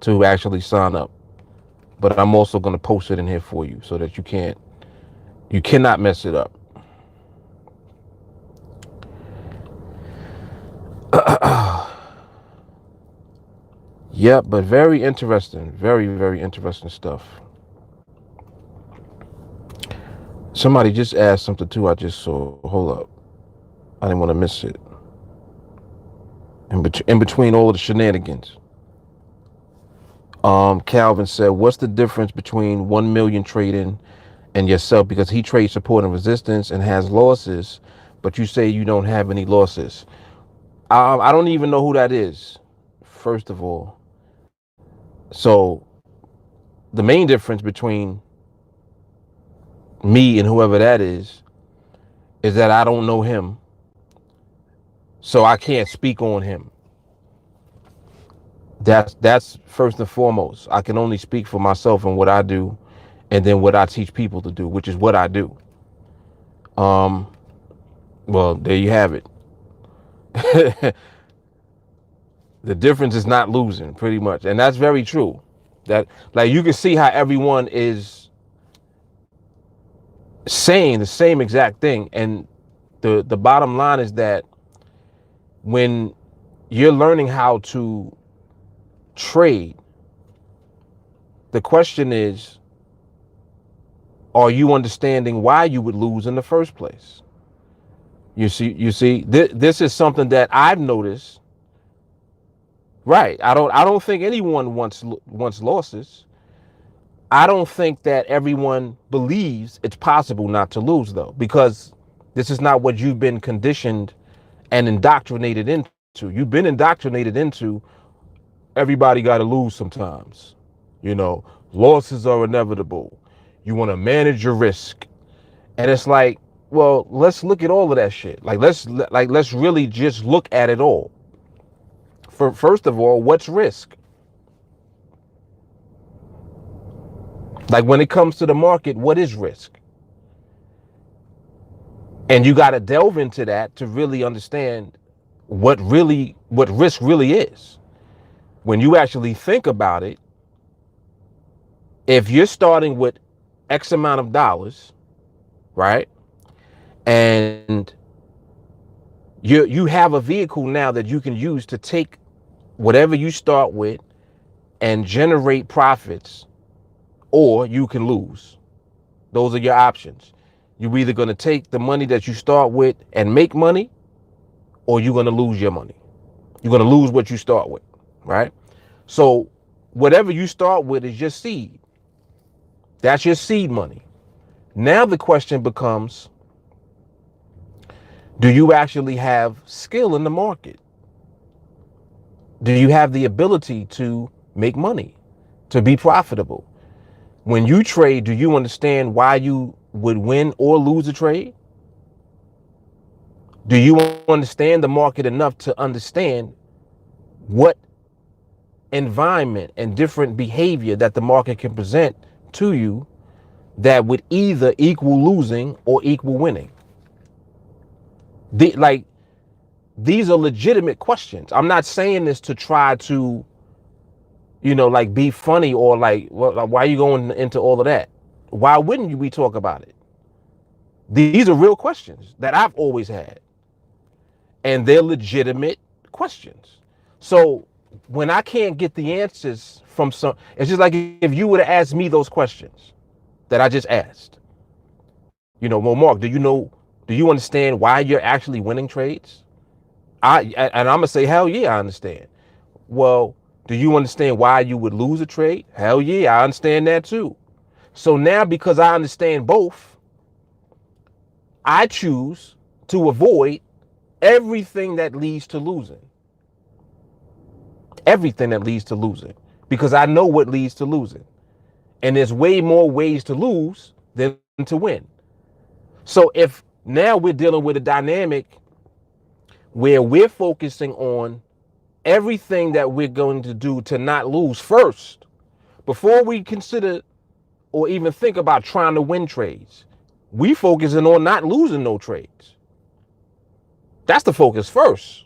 S1: to actually sign up. But I'm also going to post it in here for you so that you cannot mess it up. Yep, but very interesting. Very, very interesting stuff. Somebody just asked something too. I just saw. Hold up. I didn't want to miss it. In between all of the shenanigans. Calvin said, what's the difference between 1 million trading and yourself? Because he trades support and resistance and has losses, but you say you don't have any losses. I don't even know who that is, first of all. So the main difference between me and whoever that is that I don't know him. So I can't speak on him. That's first and foremost. I can only speak for myself and what I do, and then what I teach people to do, which is what I do. Um, well, there you have it. The difference is not losing, pretty much, and that's very true. That, like, you can see how everyone is saying the same exact thing, and the bottom line is that when you're learning how to trade, the question is, are you understanding why you would lose in the first place? This is something that I've noticed. Right. I don't think anyone wants losses. I don't think that everyone believes it's possible not to lose, though, because this is not what you've been conditioned and indoctrinated into. You've been indoctrinated into everybody got to lose sometimes. You know, losses are inevitable. You want to manage your risk. And it's like, well, let's look at all of that shit. Let's really just look at it all. First of all, what's risk? Like, when it comes to the market, what is risk? And you got to delve into that to really understand what risk really is. When you actually think about it, if you're starting with X amount of dollars, right? And you have a vehicle now that you can use to take whatever you start with and generate profits, or you can lose. Those are your options. You're either going to take the money that you start with and make money, or you're going to lose your money. You're going to lose what you start with, right? So whatever you start with is your seed. That's your seed money. Now the question becomes, do you actually have skill in the market? Do you have the ability to make money, to be profitable? When you trade, do you understand why you would win or lose a trade? Do you understand the market enough to understand what environment and different behavior that the market can present to you that would either equal losing or equal winning? These are legitimate questions. I'm not saying this to try to, like, be funny or like, well, why are you going into all of that? Why wouldn't we talk about it? These are real questions that I've always had, and they're legitimate questions. So when I can't get the answers from it's just like if you would have asked me those questions that I just asked. Well, Mark, do you understand why you're actually winning trades? And I'm gonna say, hell yeah, I understand. Well, do you understand why you would lose a trade? Hell yeah, I understand that too. So now, because I understand both, I choose to avoid everything that leads to losing. Everything that leads to losing. Because I know what leads to losing. And there's way more ways to lose than to win. So if now we're dealing with a dynamic where we're focusing on everything that we're going to do to not lose first, before we consider or even think about trying to win trades, we focusing on not losing no trades. That's the focus first.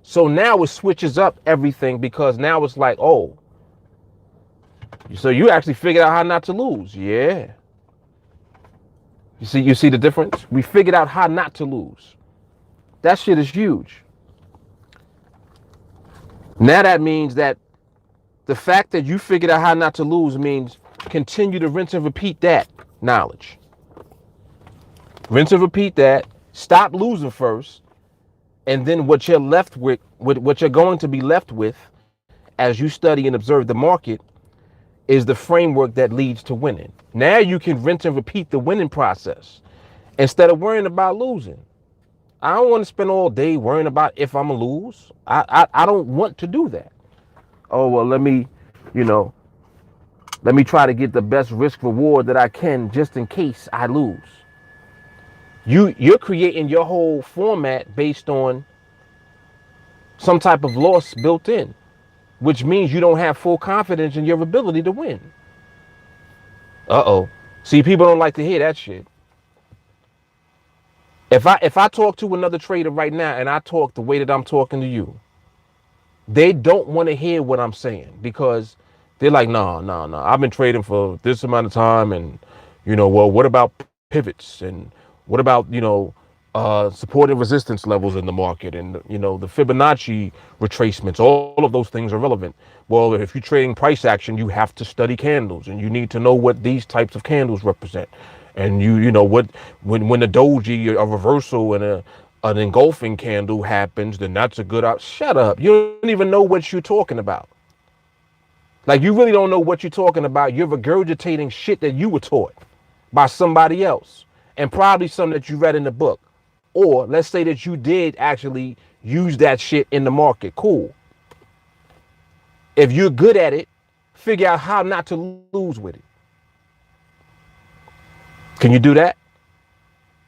S1: So now it switches up everything, because now it's like, oh, so you actually figured out how not to lose. Yeah. You see the difference? We figured out how not to lose. That shit is huge. Now that means that the fact that you figured out how not to lose means continue to rinse and repeat that knowledge. Rinse and repeat that. Stop losing first. And then what you're left with, what you're going to be left with as you study and observe the market, is the framework that leads to winning. Now you can rinse and repeat the winning process instead of worrying about losing. I don't want to spend all day worrying about if I'm going to lose. I don't want to do that. Oh, well, let me try to get the best risk reward that I can just in case I lose. You're creating your whole format based on some type of loss built in. which means you don't have full confidence in your ability to win. Uh-oh. See, people don't like to hear that shit. If I talk to another trader right now and I talk the way that I'm talking to you, they don't want to hear what I'm saying because they're like, no. I've been trading for this amount of time, and well, what about pivots, and what about support and resistance levels in the market, and the Fibonacci retracements. All of those things are relevant. Well, if you're trading price action, you have to study candles, and you need to know what these types of candles represent. And you know what, when the doji, a reversal and an engulfing candle happens, then that's a good out. Shut up. You don't even know what you're talking about. Like, you really don't know what you're talking about. You're regurgitating shit that you were taught by somebody else, and probably some that you read in the book. Or let's say that you did actually use that shit in the market. Cool. If you're good at it, figure out how not to lose with it. Can you do that?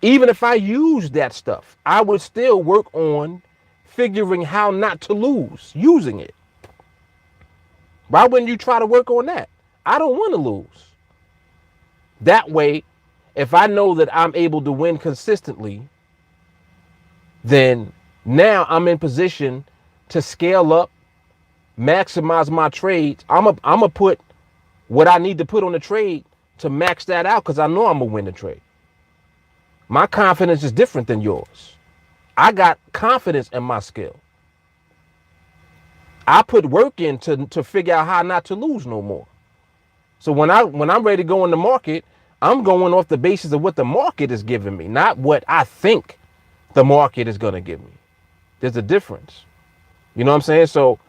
S1: Even if I used that stuff, I would still work on figuring how not to lose using it. Why wouldn't you try to work on that? I don't want to lose. That way, if I know that I'm able to win consistently, then now I'm in position to scale up, maximize my trades. I'm a put what I need to put on the trade to max that out, because I know I'm going to win the trade. My confidence is different than yours. I got confidence in my skill. I put work in to figure out how not to lose no more. So when I'm ready to go in the market, I'm going off the basis of what the market is giving me, not what I think the market is going to give me. There's a difference. You know what I'm saying? So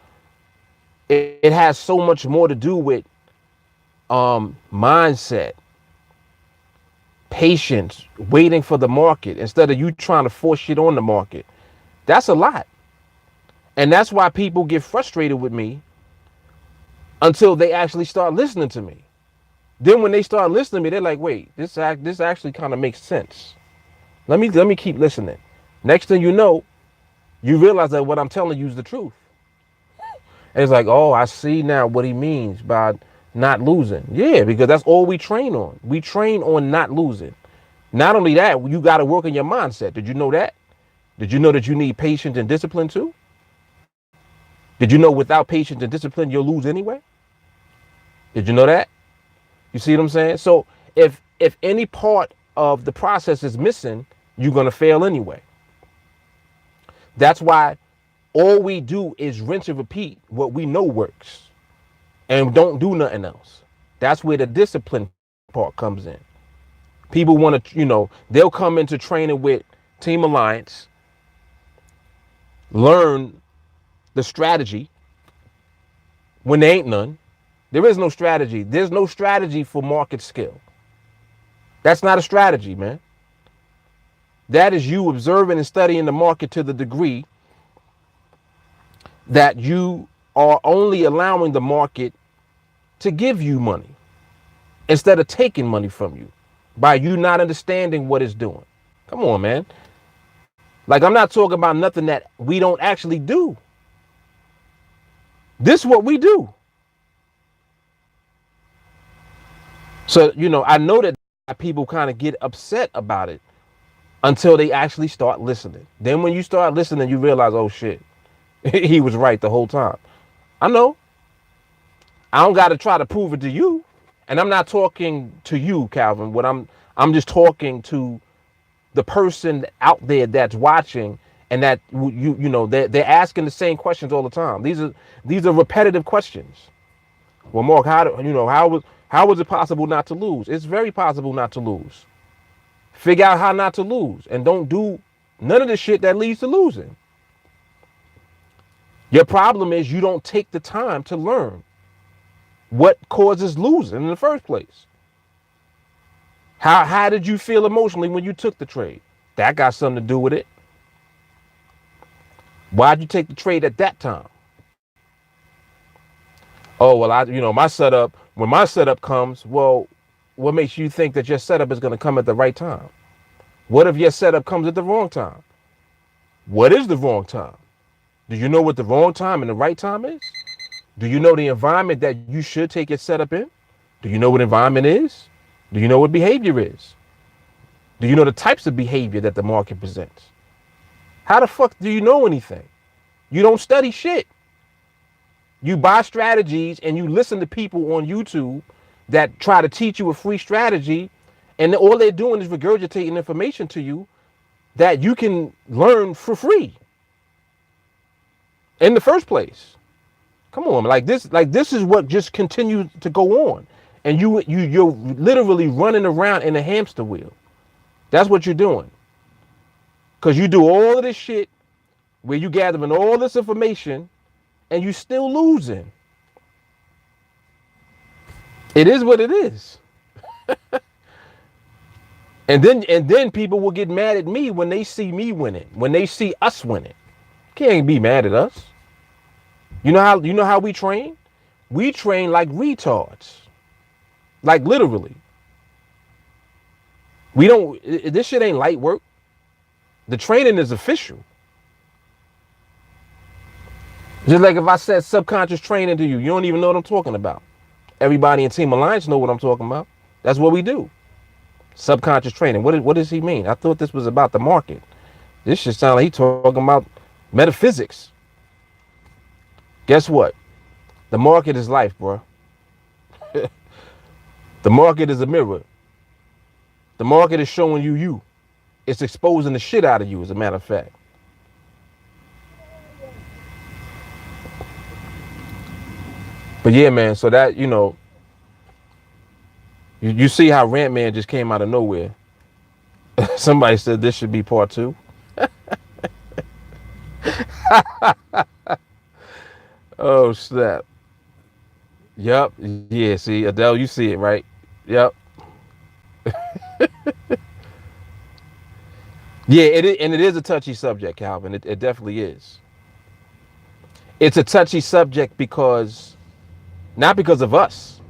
S1: it has so much more to do with mindset, patience, waiting for the market instead of you trying to force shit on the market. That's a lot. And that's why people get frustrated with me until they actually start listening to me. Then when they start listening to me, they're like, wait, this actually kind of makes sense. Let me keep listening. Next thing you know, you realize that what I'm telling you is the truth. And it's like, oh, I see now what he means by not losing. Yeah, because that's all we train on. We train on not losing. Not only that, you got to work on your mindset. Did you know that? Did you know that you need patience and discipline too? Did you know without patience and discipline, you'll lose anyway? Did you know that? You see what I'm saying? So if any part of the process is missing, you're going to fail anyway. That's why all we do is rinse and repeat what we know works and don't do nothing else. That's where the discipline part comes in. People want to, they'll come into training with Team Alliance, learn the strategy when there ain't none. There is no strategy. There's no strategy for market skill. That's not a strategy, man. That is you observing and studying the market to the degree that you are only allowing the market to give you money instead of taking money from you by you not understanding what it's doing. Come on, man. Like, I'm not talking about nothing that we don't actually do. This is what we do. So, I know that people kind of get upset about it until they actually start listening. Then when you start listening, you realize, oh shit, he was right the whole time. I know. I don't got to try to prove it to you. And I'm not talking to you, Calvin. I'm just talking to the person out there that's watching, and that they're asking the same questions all the time. These are repetitive questions. Well, Mark, how was it possible not to lose? It's very possible not to lose. Figure out how not to lose, and don't do none of the shit that leads to losing. Your problem is you don't take the time to learn what causes losing in the first place. How did you feel emotionally when you took the trade? That got something to do with it. Why'd you take the trade at that time? Oh, well, my setup, when my setup comes, well, what makes you think that your setup is going to come at the right time? What if your setup comes at the wrong time? What is the wrong time? Do you know what the wrong time and the right time is? Do you know the environment that you should take your setup in? Do you know what environment is? Do you know what behavior is? Do you know the types of behavior that the market presents? How the fuck do you know anything? You don't study shit. You buy strategies and you listen to people on YouTube that try to teach you a free strategy, and all they're doing is regurgitating information to you that you can learn for free in the first place. Come on, like this is what just continues to go on. And you're literally running around in a hamster wheel. That's what you're doing. Cause you do all of this shit where you gathering all this information and you still losing. It is what it is. And then people will get mad at me when they see me winning, when they see us winning. Can't be mad at us. You know how we train? We train like retards. Like literally. We don't, this shit ain't light work. The training is official. Just like if I said subconscious training to you, you don't even know what I'm talking about. Everybody in Team Alliance know what I'm talking about. That's what we do. Subconscious training. What does he mean? I thought this was about the market. This shit sound like he talking about metaphysics. Guess what? The market is life, bro. The market is a mirror. The market is showing you you. It's exposing the shit out of you, as a matter of fact. But yeah, man, so that, you see how Rant Man just came out of nowhere. Somebody said this should be part 2. Oh, snap. Yep. Yeah, see, Adele, you see it, right? Yep. Yeah, and it is a touchy subject, Calvin. It definitely is. It's a touchy subject because, not because of us,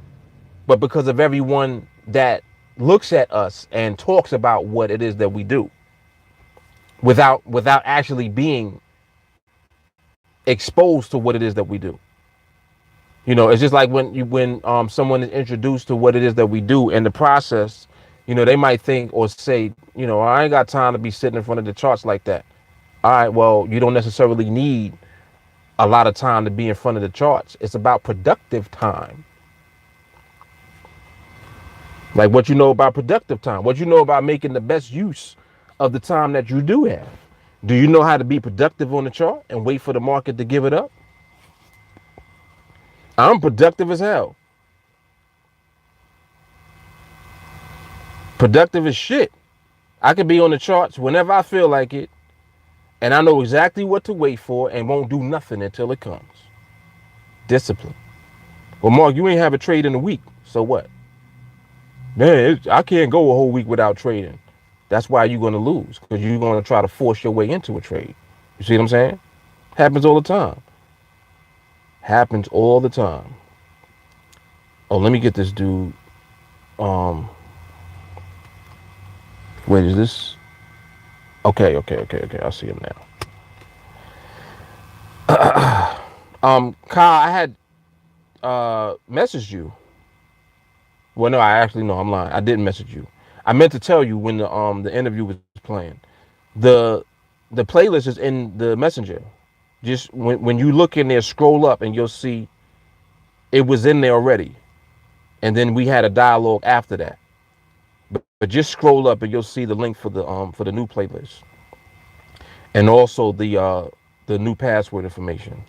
S1: but because of everyone that looks at us and talks about what it is that we do without actually being exposed to what it is that we do. It's just like when someone is introduced to what it is that we do in the process, they might think or say, I ain't got time to be sitting in front of the charts like that. All right, well, you don't necessarily need a lot of time to be in front of the charts. It's about productive time. Like what you know about productive time, what you know about making the best use of the time that you do have. Do you know how to be productive on the chart and wait for the market to give it up? I'm productive as hell. Productive as shit. I can be on the charts whenever I feel like it, and I know exactly what to wait for and won't do nothing until it comes. Discipline. Well, Mark, you ain't have a trade in a week, so what? Man, I can't go a whole week without trading. That's why you're going to lose, because you're going to try to force your way into a trade. You see what I'm saying? Happens all the time. Happens all the time. Oh, let me get this dude. Wait, is this? Okay. I see him now. Kyle, I had messaged you. Well, no, I'm lying. I didn't message you. I meant to tell you when the interview was playing. The playlist is in the messenger. Just when you look in there, scroll up and you'll see it was in there already. And then we had a dialogue after that. But just scroll up and you'll see the link for the new playlist. And also the new password information.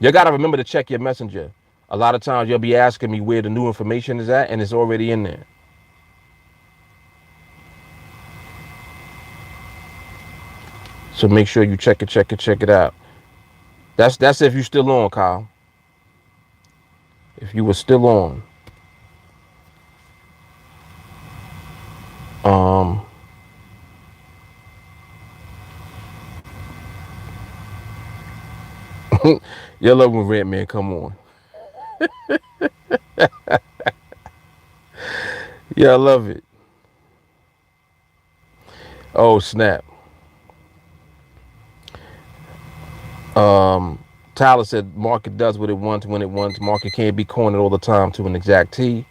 S1: You got to remember to check your messenger. A lot of times you'll be asking me where the new information is at, and it's already in there. So make sure you check it out. That's if you're still on, Kyle. If you were still on. You love when Red Man come on. Yeah, I love it. Oh, snap. Tyler said market does what it wants when it wants. Market can't be cornered all the time to an exact T.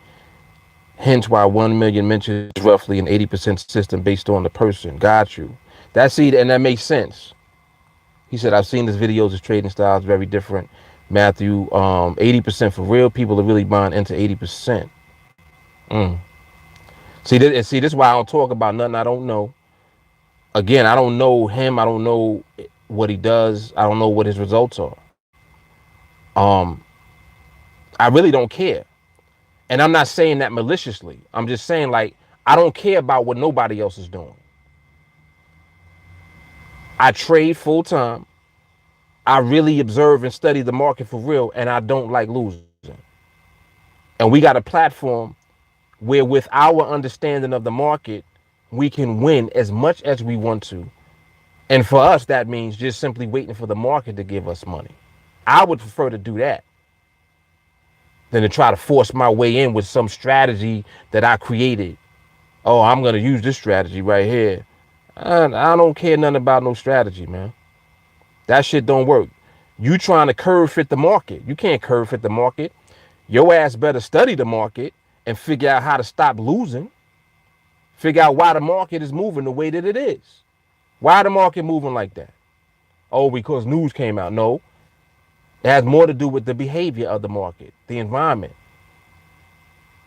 S1: Hence why 1 million mentions roughly an 80% system based on the person. Got you. That see, and that makes sense. He said, I've seen his videos, his trading styles very different. Matthew, 80% for real. People are really buying into 80%. See, this is why I don't talk about nothing I don't know. Again, I don't know him. I don't know what he does. I don't know what his results are. I really don't care. And I'm not saying that maliciously. I'm just saying, like, I don't care about what nobody else is doing. I trade full time. I really observe and study the market for real, and I don't like losing. And we got a platform where, with our understanding of the market, we can win as much as we want to. And for us, that means just simply waiting for the market to give us money. I would prefer to do that than to try to force my way in with some strategy that I created. Oh, I'm going to use this strategy right here. I don't care nothing about no strategy, man. That shit don't work. You trying to curve fit the market. You can't curve fit the market. Your ass better study the market and figure out how to stop losing. Figure out why the market is moving the way that it is. Why the market moving like that? Oh, because news came out. No. It has more to do with the behavior of the market, the environment.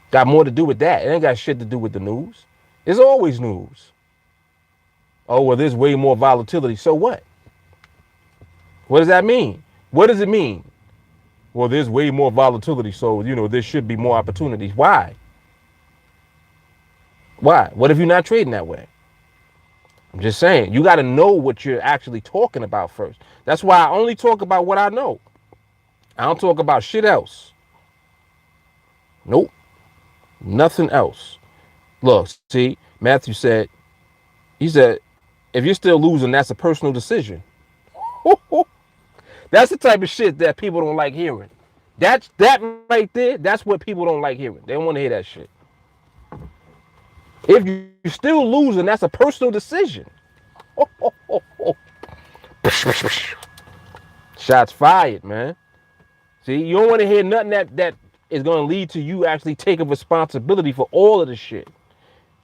S1: Got more to do with that. It ain't got shit to do with the news. It's always news. Oh, well, there's way more volatility. So what? What does that mean? What does it mean? Well, there's way more volatility, so, there should be more opportunities. Why? Why? What if you're not trading that way? I'm just saying, you got to know what you're actually talking about first. That's why I only talk about what I know. I don't talk about shit else. Nope. Nothing else. Look, see, Matthew said, he said, if you're still losing, that's a personal decision. That's the type of shit that people don't like hearing. That right there, that's what people don't like hearing. They don't want to hear that shit. If you're still losing, that's a personal decision. Shots fired, man. See, you don't want to hear nothing that is going to lead to you actually taking responsibility for all of the shit.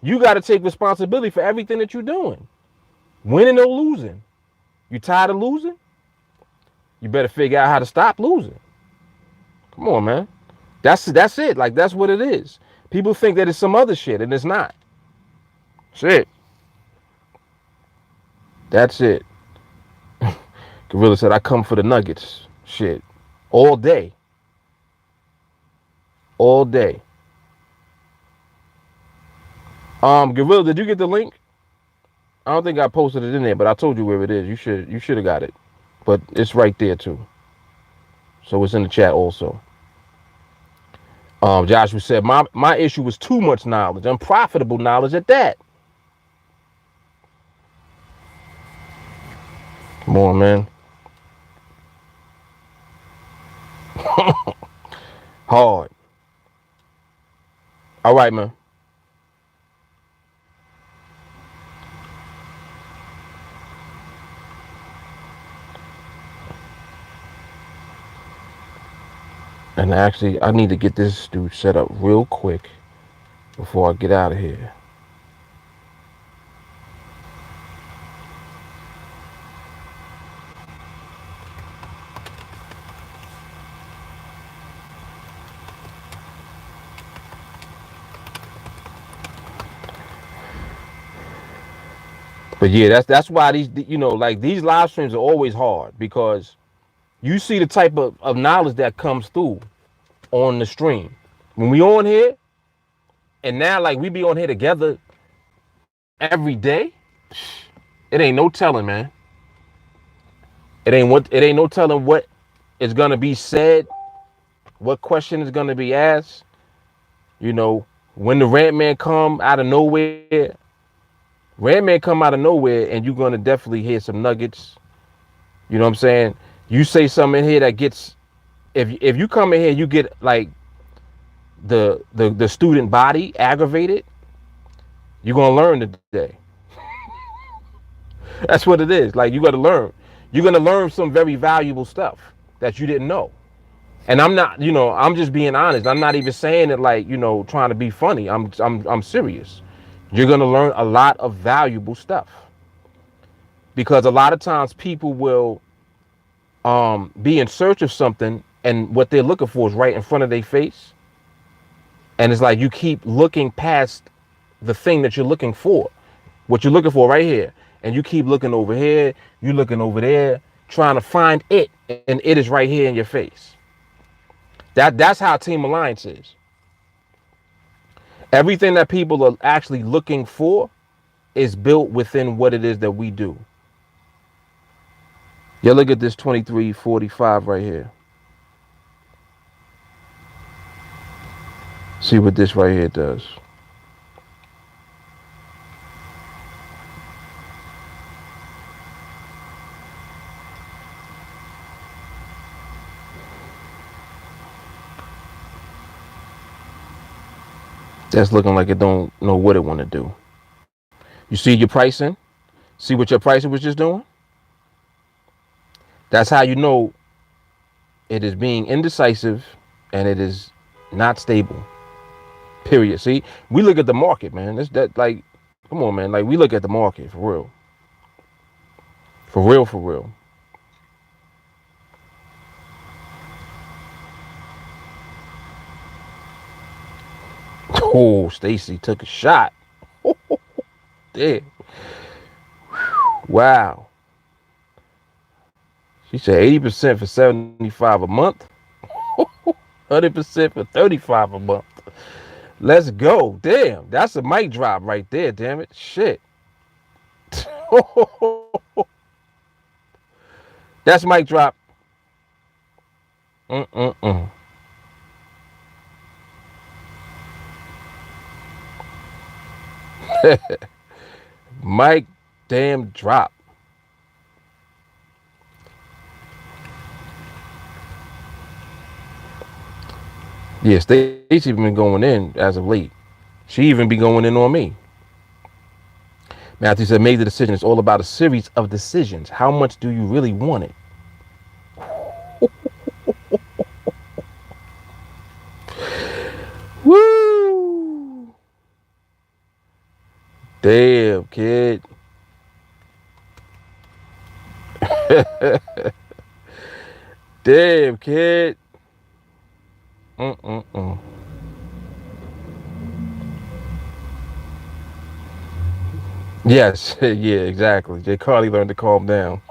S1: You got to take responsibility for everything that you're doing. Winning or losing. You tired of losing? You better figure out how to stop losing. Come on, man. That's it. Like, that's what it is. People think that it's some other shit, and it's not. Shit. That's it. Gorilla said, I come for the nuggets. Shit. All day. All day. Gorilla, did you get the link? I don't think I posted it in there, but I told you where it is. You should have got it. But it's right there too. So it's in the chat also. Joshua said, my issue was too much knowledge, unprofitable knowledge at that. Come on, man. Hard. All right, man. And actually, I need to get this dude set up real quick before I get out of here. But yeah, that's why these, like, these live streams are always hard, because you see the type of knowledge that comes through on the stream. When we on here, and now, like, we be on here together every day, it ain't no telling, man. It ain't no telling what is gonna be said, what question is gonna be asked. When the rant man come out of nowhere, and you're gonna definitely hear some nuggets. You know what I'm saying? You say something in here that gets, if you come in here, you get like the student body aggravated, you're gonna learn today. That's what it is. Like, you gotta learn. You're gonna learn some very valuable stuff. that you didn't know. And I'm not, I'm just being honest. I'm not even saying it like, trying to be funny. I'm serious. You're going to learn a lot of valuable stuff, because a lot of times people will be in search of something, and what they're looking for is right in front of their face. And it's like you keep looking past the thing that you're looking for, what you're looking for right here. And you keep looking over here, you're looking over there, trying to find it, and it is right here in your face. That's how Team Alliance is. Everything that people are actually looking for is built within what it is that we do. Yeah, look at this 2345 right here. See what this right here does. That's looking like it don't know what it want to do. You see your pricing? See what your pricing was just doing? That's how you know it is being indecisive and it is not stable. Period. See, we look at the market, man. Like, come on, man. Like, we look at the market for real. For real, for real. Oh, Stacy took a shot. Damn. Wow. She said 80% for 75 a month. 100% for 35 a month. Let's go. Damn. That's a mic drop right there, damn it. Shit. That's mic drop. Mic damn drop. Yeah, Stacey been going in as of late. She even be going in on me. Matthew said, made the decision. It's all about a series of decisions. How much do you really want it? Woo! Damn, kid. Damn, kid. Yes, yeah, exactly. Jay Carly learned to calm down.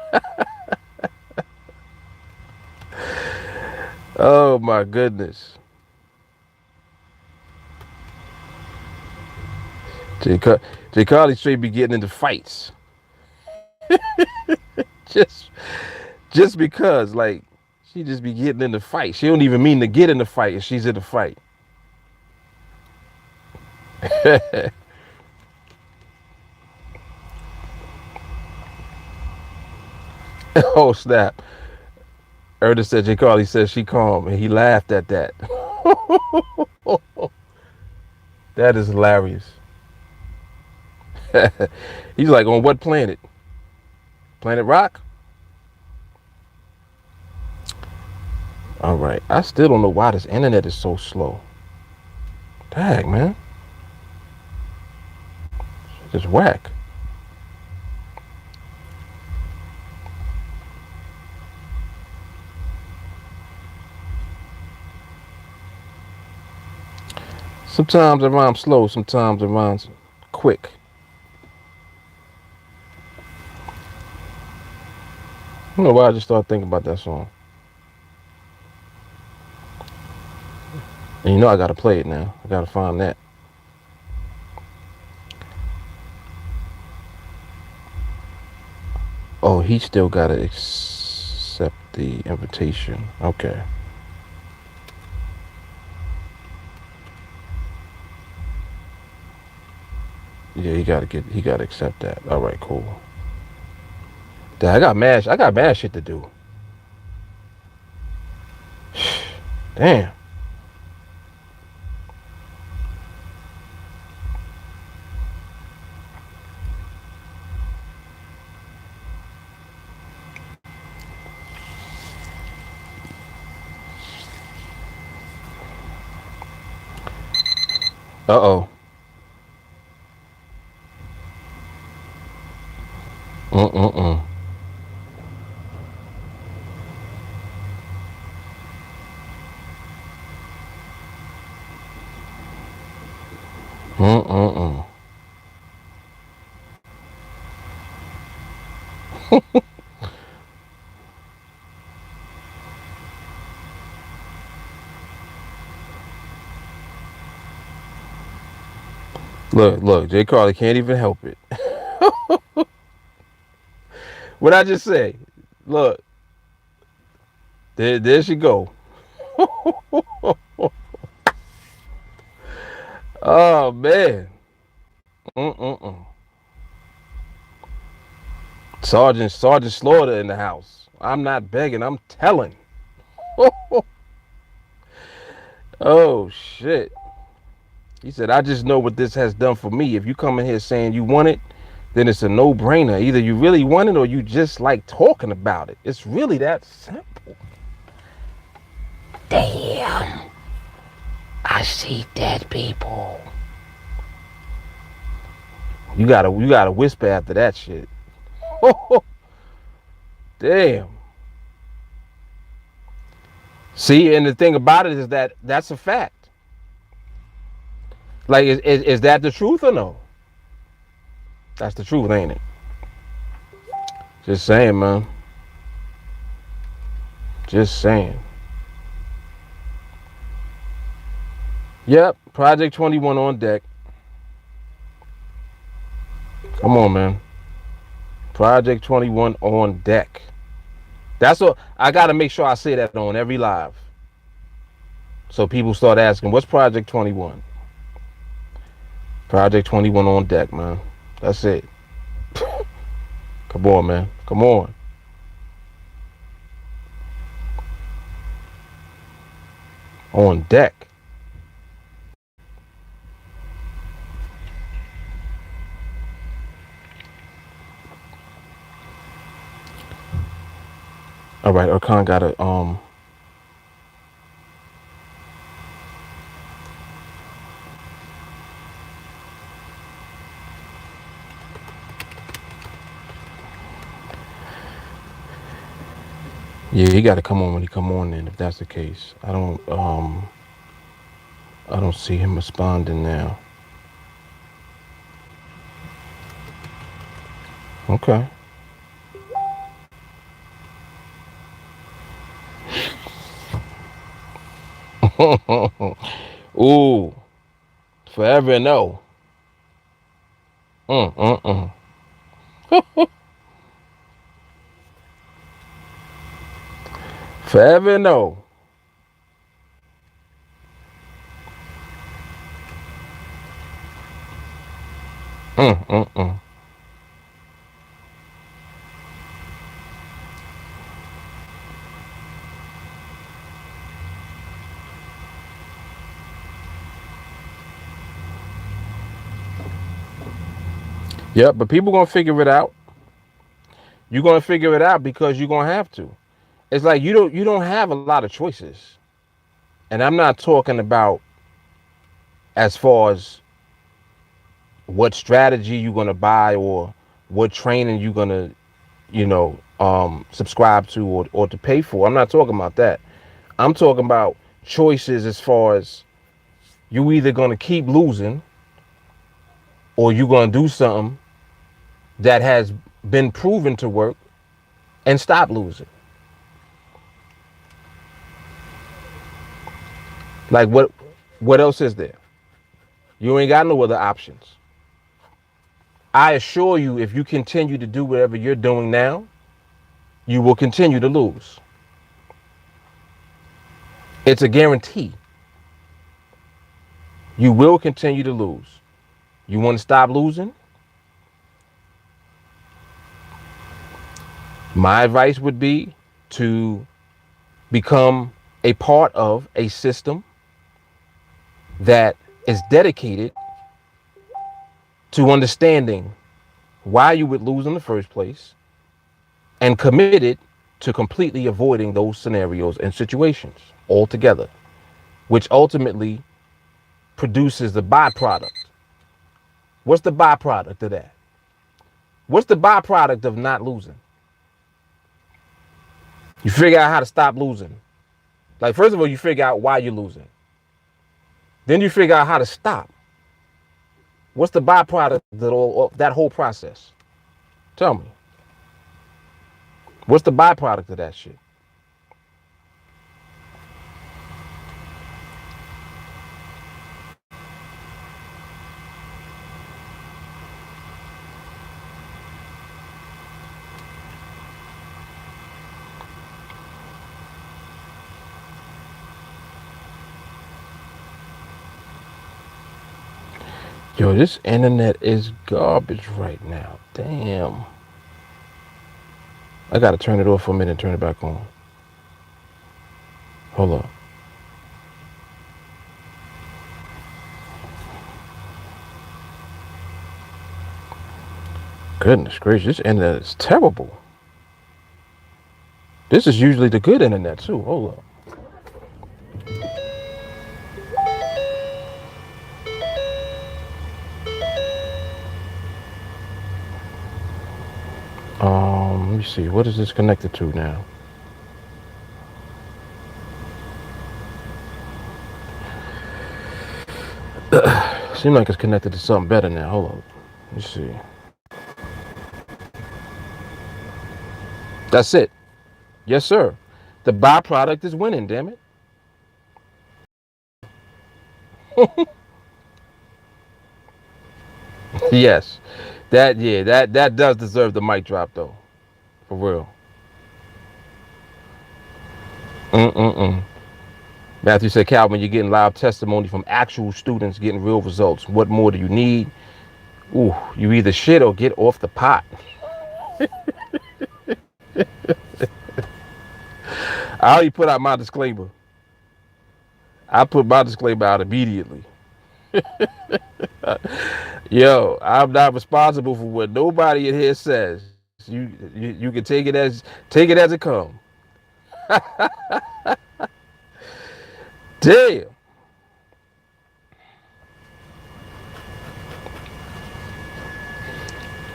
S1: Oh my goodness. Jay Carly straight be getting into fights. just because, like, she just be getting into fights. She don't even mean to get in the fight, and she's in the fight. Oh snap. Ernest said Jay Carly says she calm, and he laughed at that. That is hilarious. He's like, on what planet? Planet Rock? All right. I still don't know why this internet is so slow. Dang, man. It's just whack. Sometimes it rhymes slow, sometimes it rhymes quick. I don't know why I just started thinking about that song. And you know I gotta play it now. I gotta find that. Oh, he still gotta accept the invitation. Okay. Yeah, he gotta accept that. All right, cool. Dang, I got mad shit to do. Damn. Uh-oh. Mm-mm-mm. Mm-mm-mm. Look, Jay Carly can't even help it. What I just say? Look, there she go. Oh man. Mm-mm-mm. Sergeant Slaughter in the house. I'm not begging, I'm telling. Oh shit. He said, I just know what this has done for me. If you come in here saying you want it, then it's a no-brainer. Either you really want it or you just like talking about it. It's really that simple. Damn. I see dead people. You gotta whisper after that shit. Damn. See, and the thing about it is that that's a fact. Like, is that the truth or no? That's the truth, ain't it? Just saying, man. Just saying. Yep, Project 21 on deck. Come on, man. Project 21 on deck. That's what I gotta make sure I say that on every live. So people start asking, what's Project 21? Project 21 on deck, man. That's it. Come on, man. Come on. On deck. All right, Erkan got a yeah, he got to come on when he come on. Then, if that's the case, I don't see him responding now. Okay. Ooh, forever no. Mm. Forever no. Mm. Yep, but people gonna figure it out. You're gonna figure it out because you're gonna have to. It's like you don't have a lot of choices. And I'm not talking about as far as what strategy you're gonna buy or what training you're gonna, subscribe to or to pay for. I'm not talking about that. I'm talking about choices as far as you either gonna keep losing or you're gonna do something that has been proven to work and stop losing. Like what else is there? You ain't got no other options. I assure you, if you continue to do whatever you're doing now, you will continue to lose. It's a guarantee. You will continue to lose. You want to stop losing? My advice would be to become a part of a system that is dedicated to understanding why you would lose in the first place and committed to completely avoiding those scenarios and situations altogether, which ultimately produces the byproduct. What's the byproduct of that? What's the byproduct of not losing? You figure out how to stop losing. Like, first of all, you figure out why you're losing. Then you figure out how to stop. What's the byproduct of that whole process? Tell me. What's the byproduct of that shit? Yo, this internet is garbage right now. Damn. I gotta turn it off for a minute and turn it back on. Hold up. Goodness gracious, this internet is terrible. This is usually the good internet too. Hold up. Let me see. What is this connected to now? Seems like it's connected to something better now. Hold on. Let me see. That's it. Yes, sir. The byproduct is winning, damn it. Yes. That does deserve the mic drop though. For real. Matthew said, Calvin, you're getting live testimony from actual students getting real results. What more do you need? Ooh, you either shit or get off the pot. I already put out my disclaimer. I put my disclaimer out immediately. Yo, I'm not responsible for what nobody in here says. You can take it as it comes. Damn.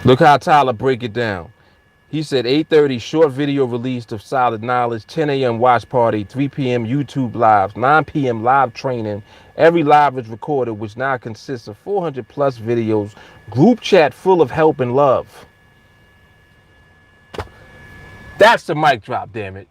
S1: Look how Tyler break it down. He said 8:30 short video released of solid knowledge, 10 a.m. watch party, 3 p.m. YouTube lives, 9 p.m. live training. Every live is recorded, which now consists of 400 plus videos, group chat full of help and love. That's the mic drop, damn it.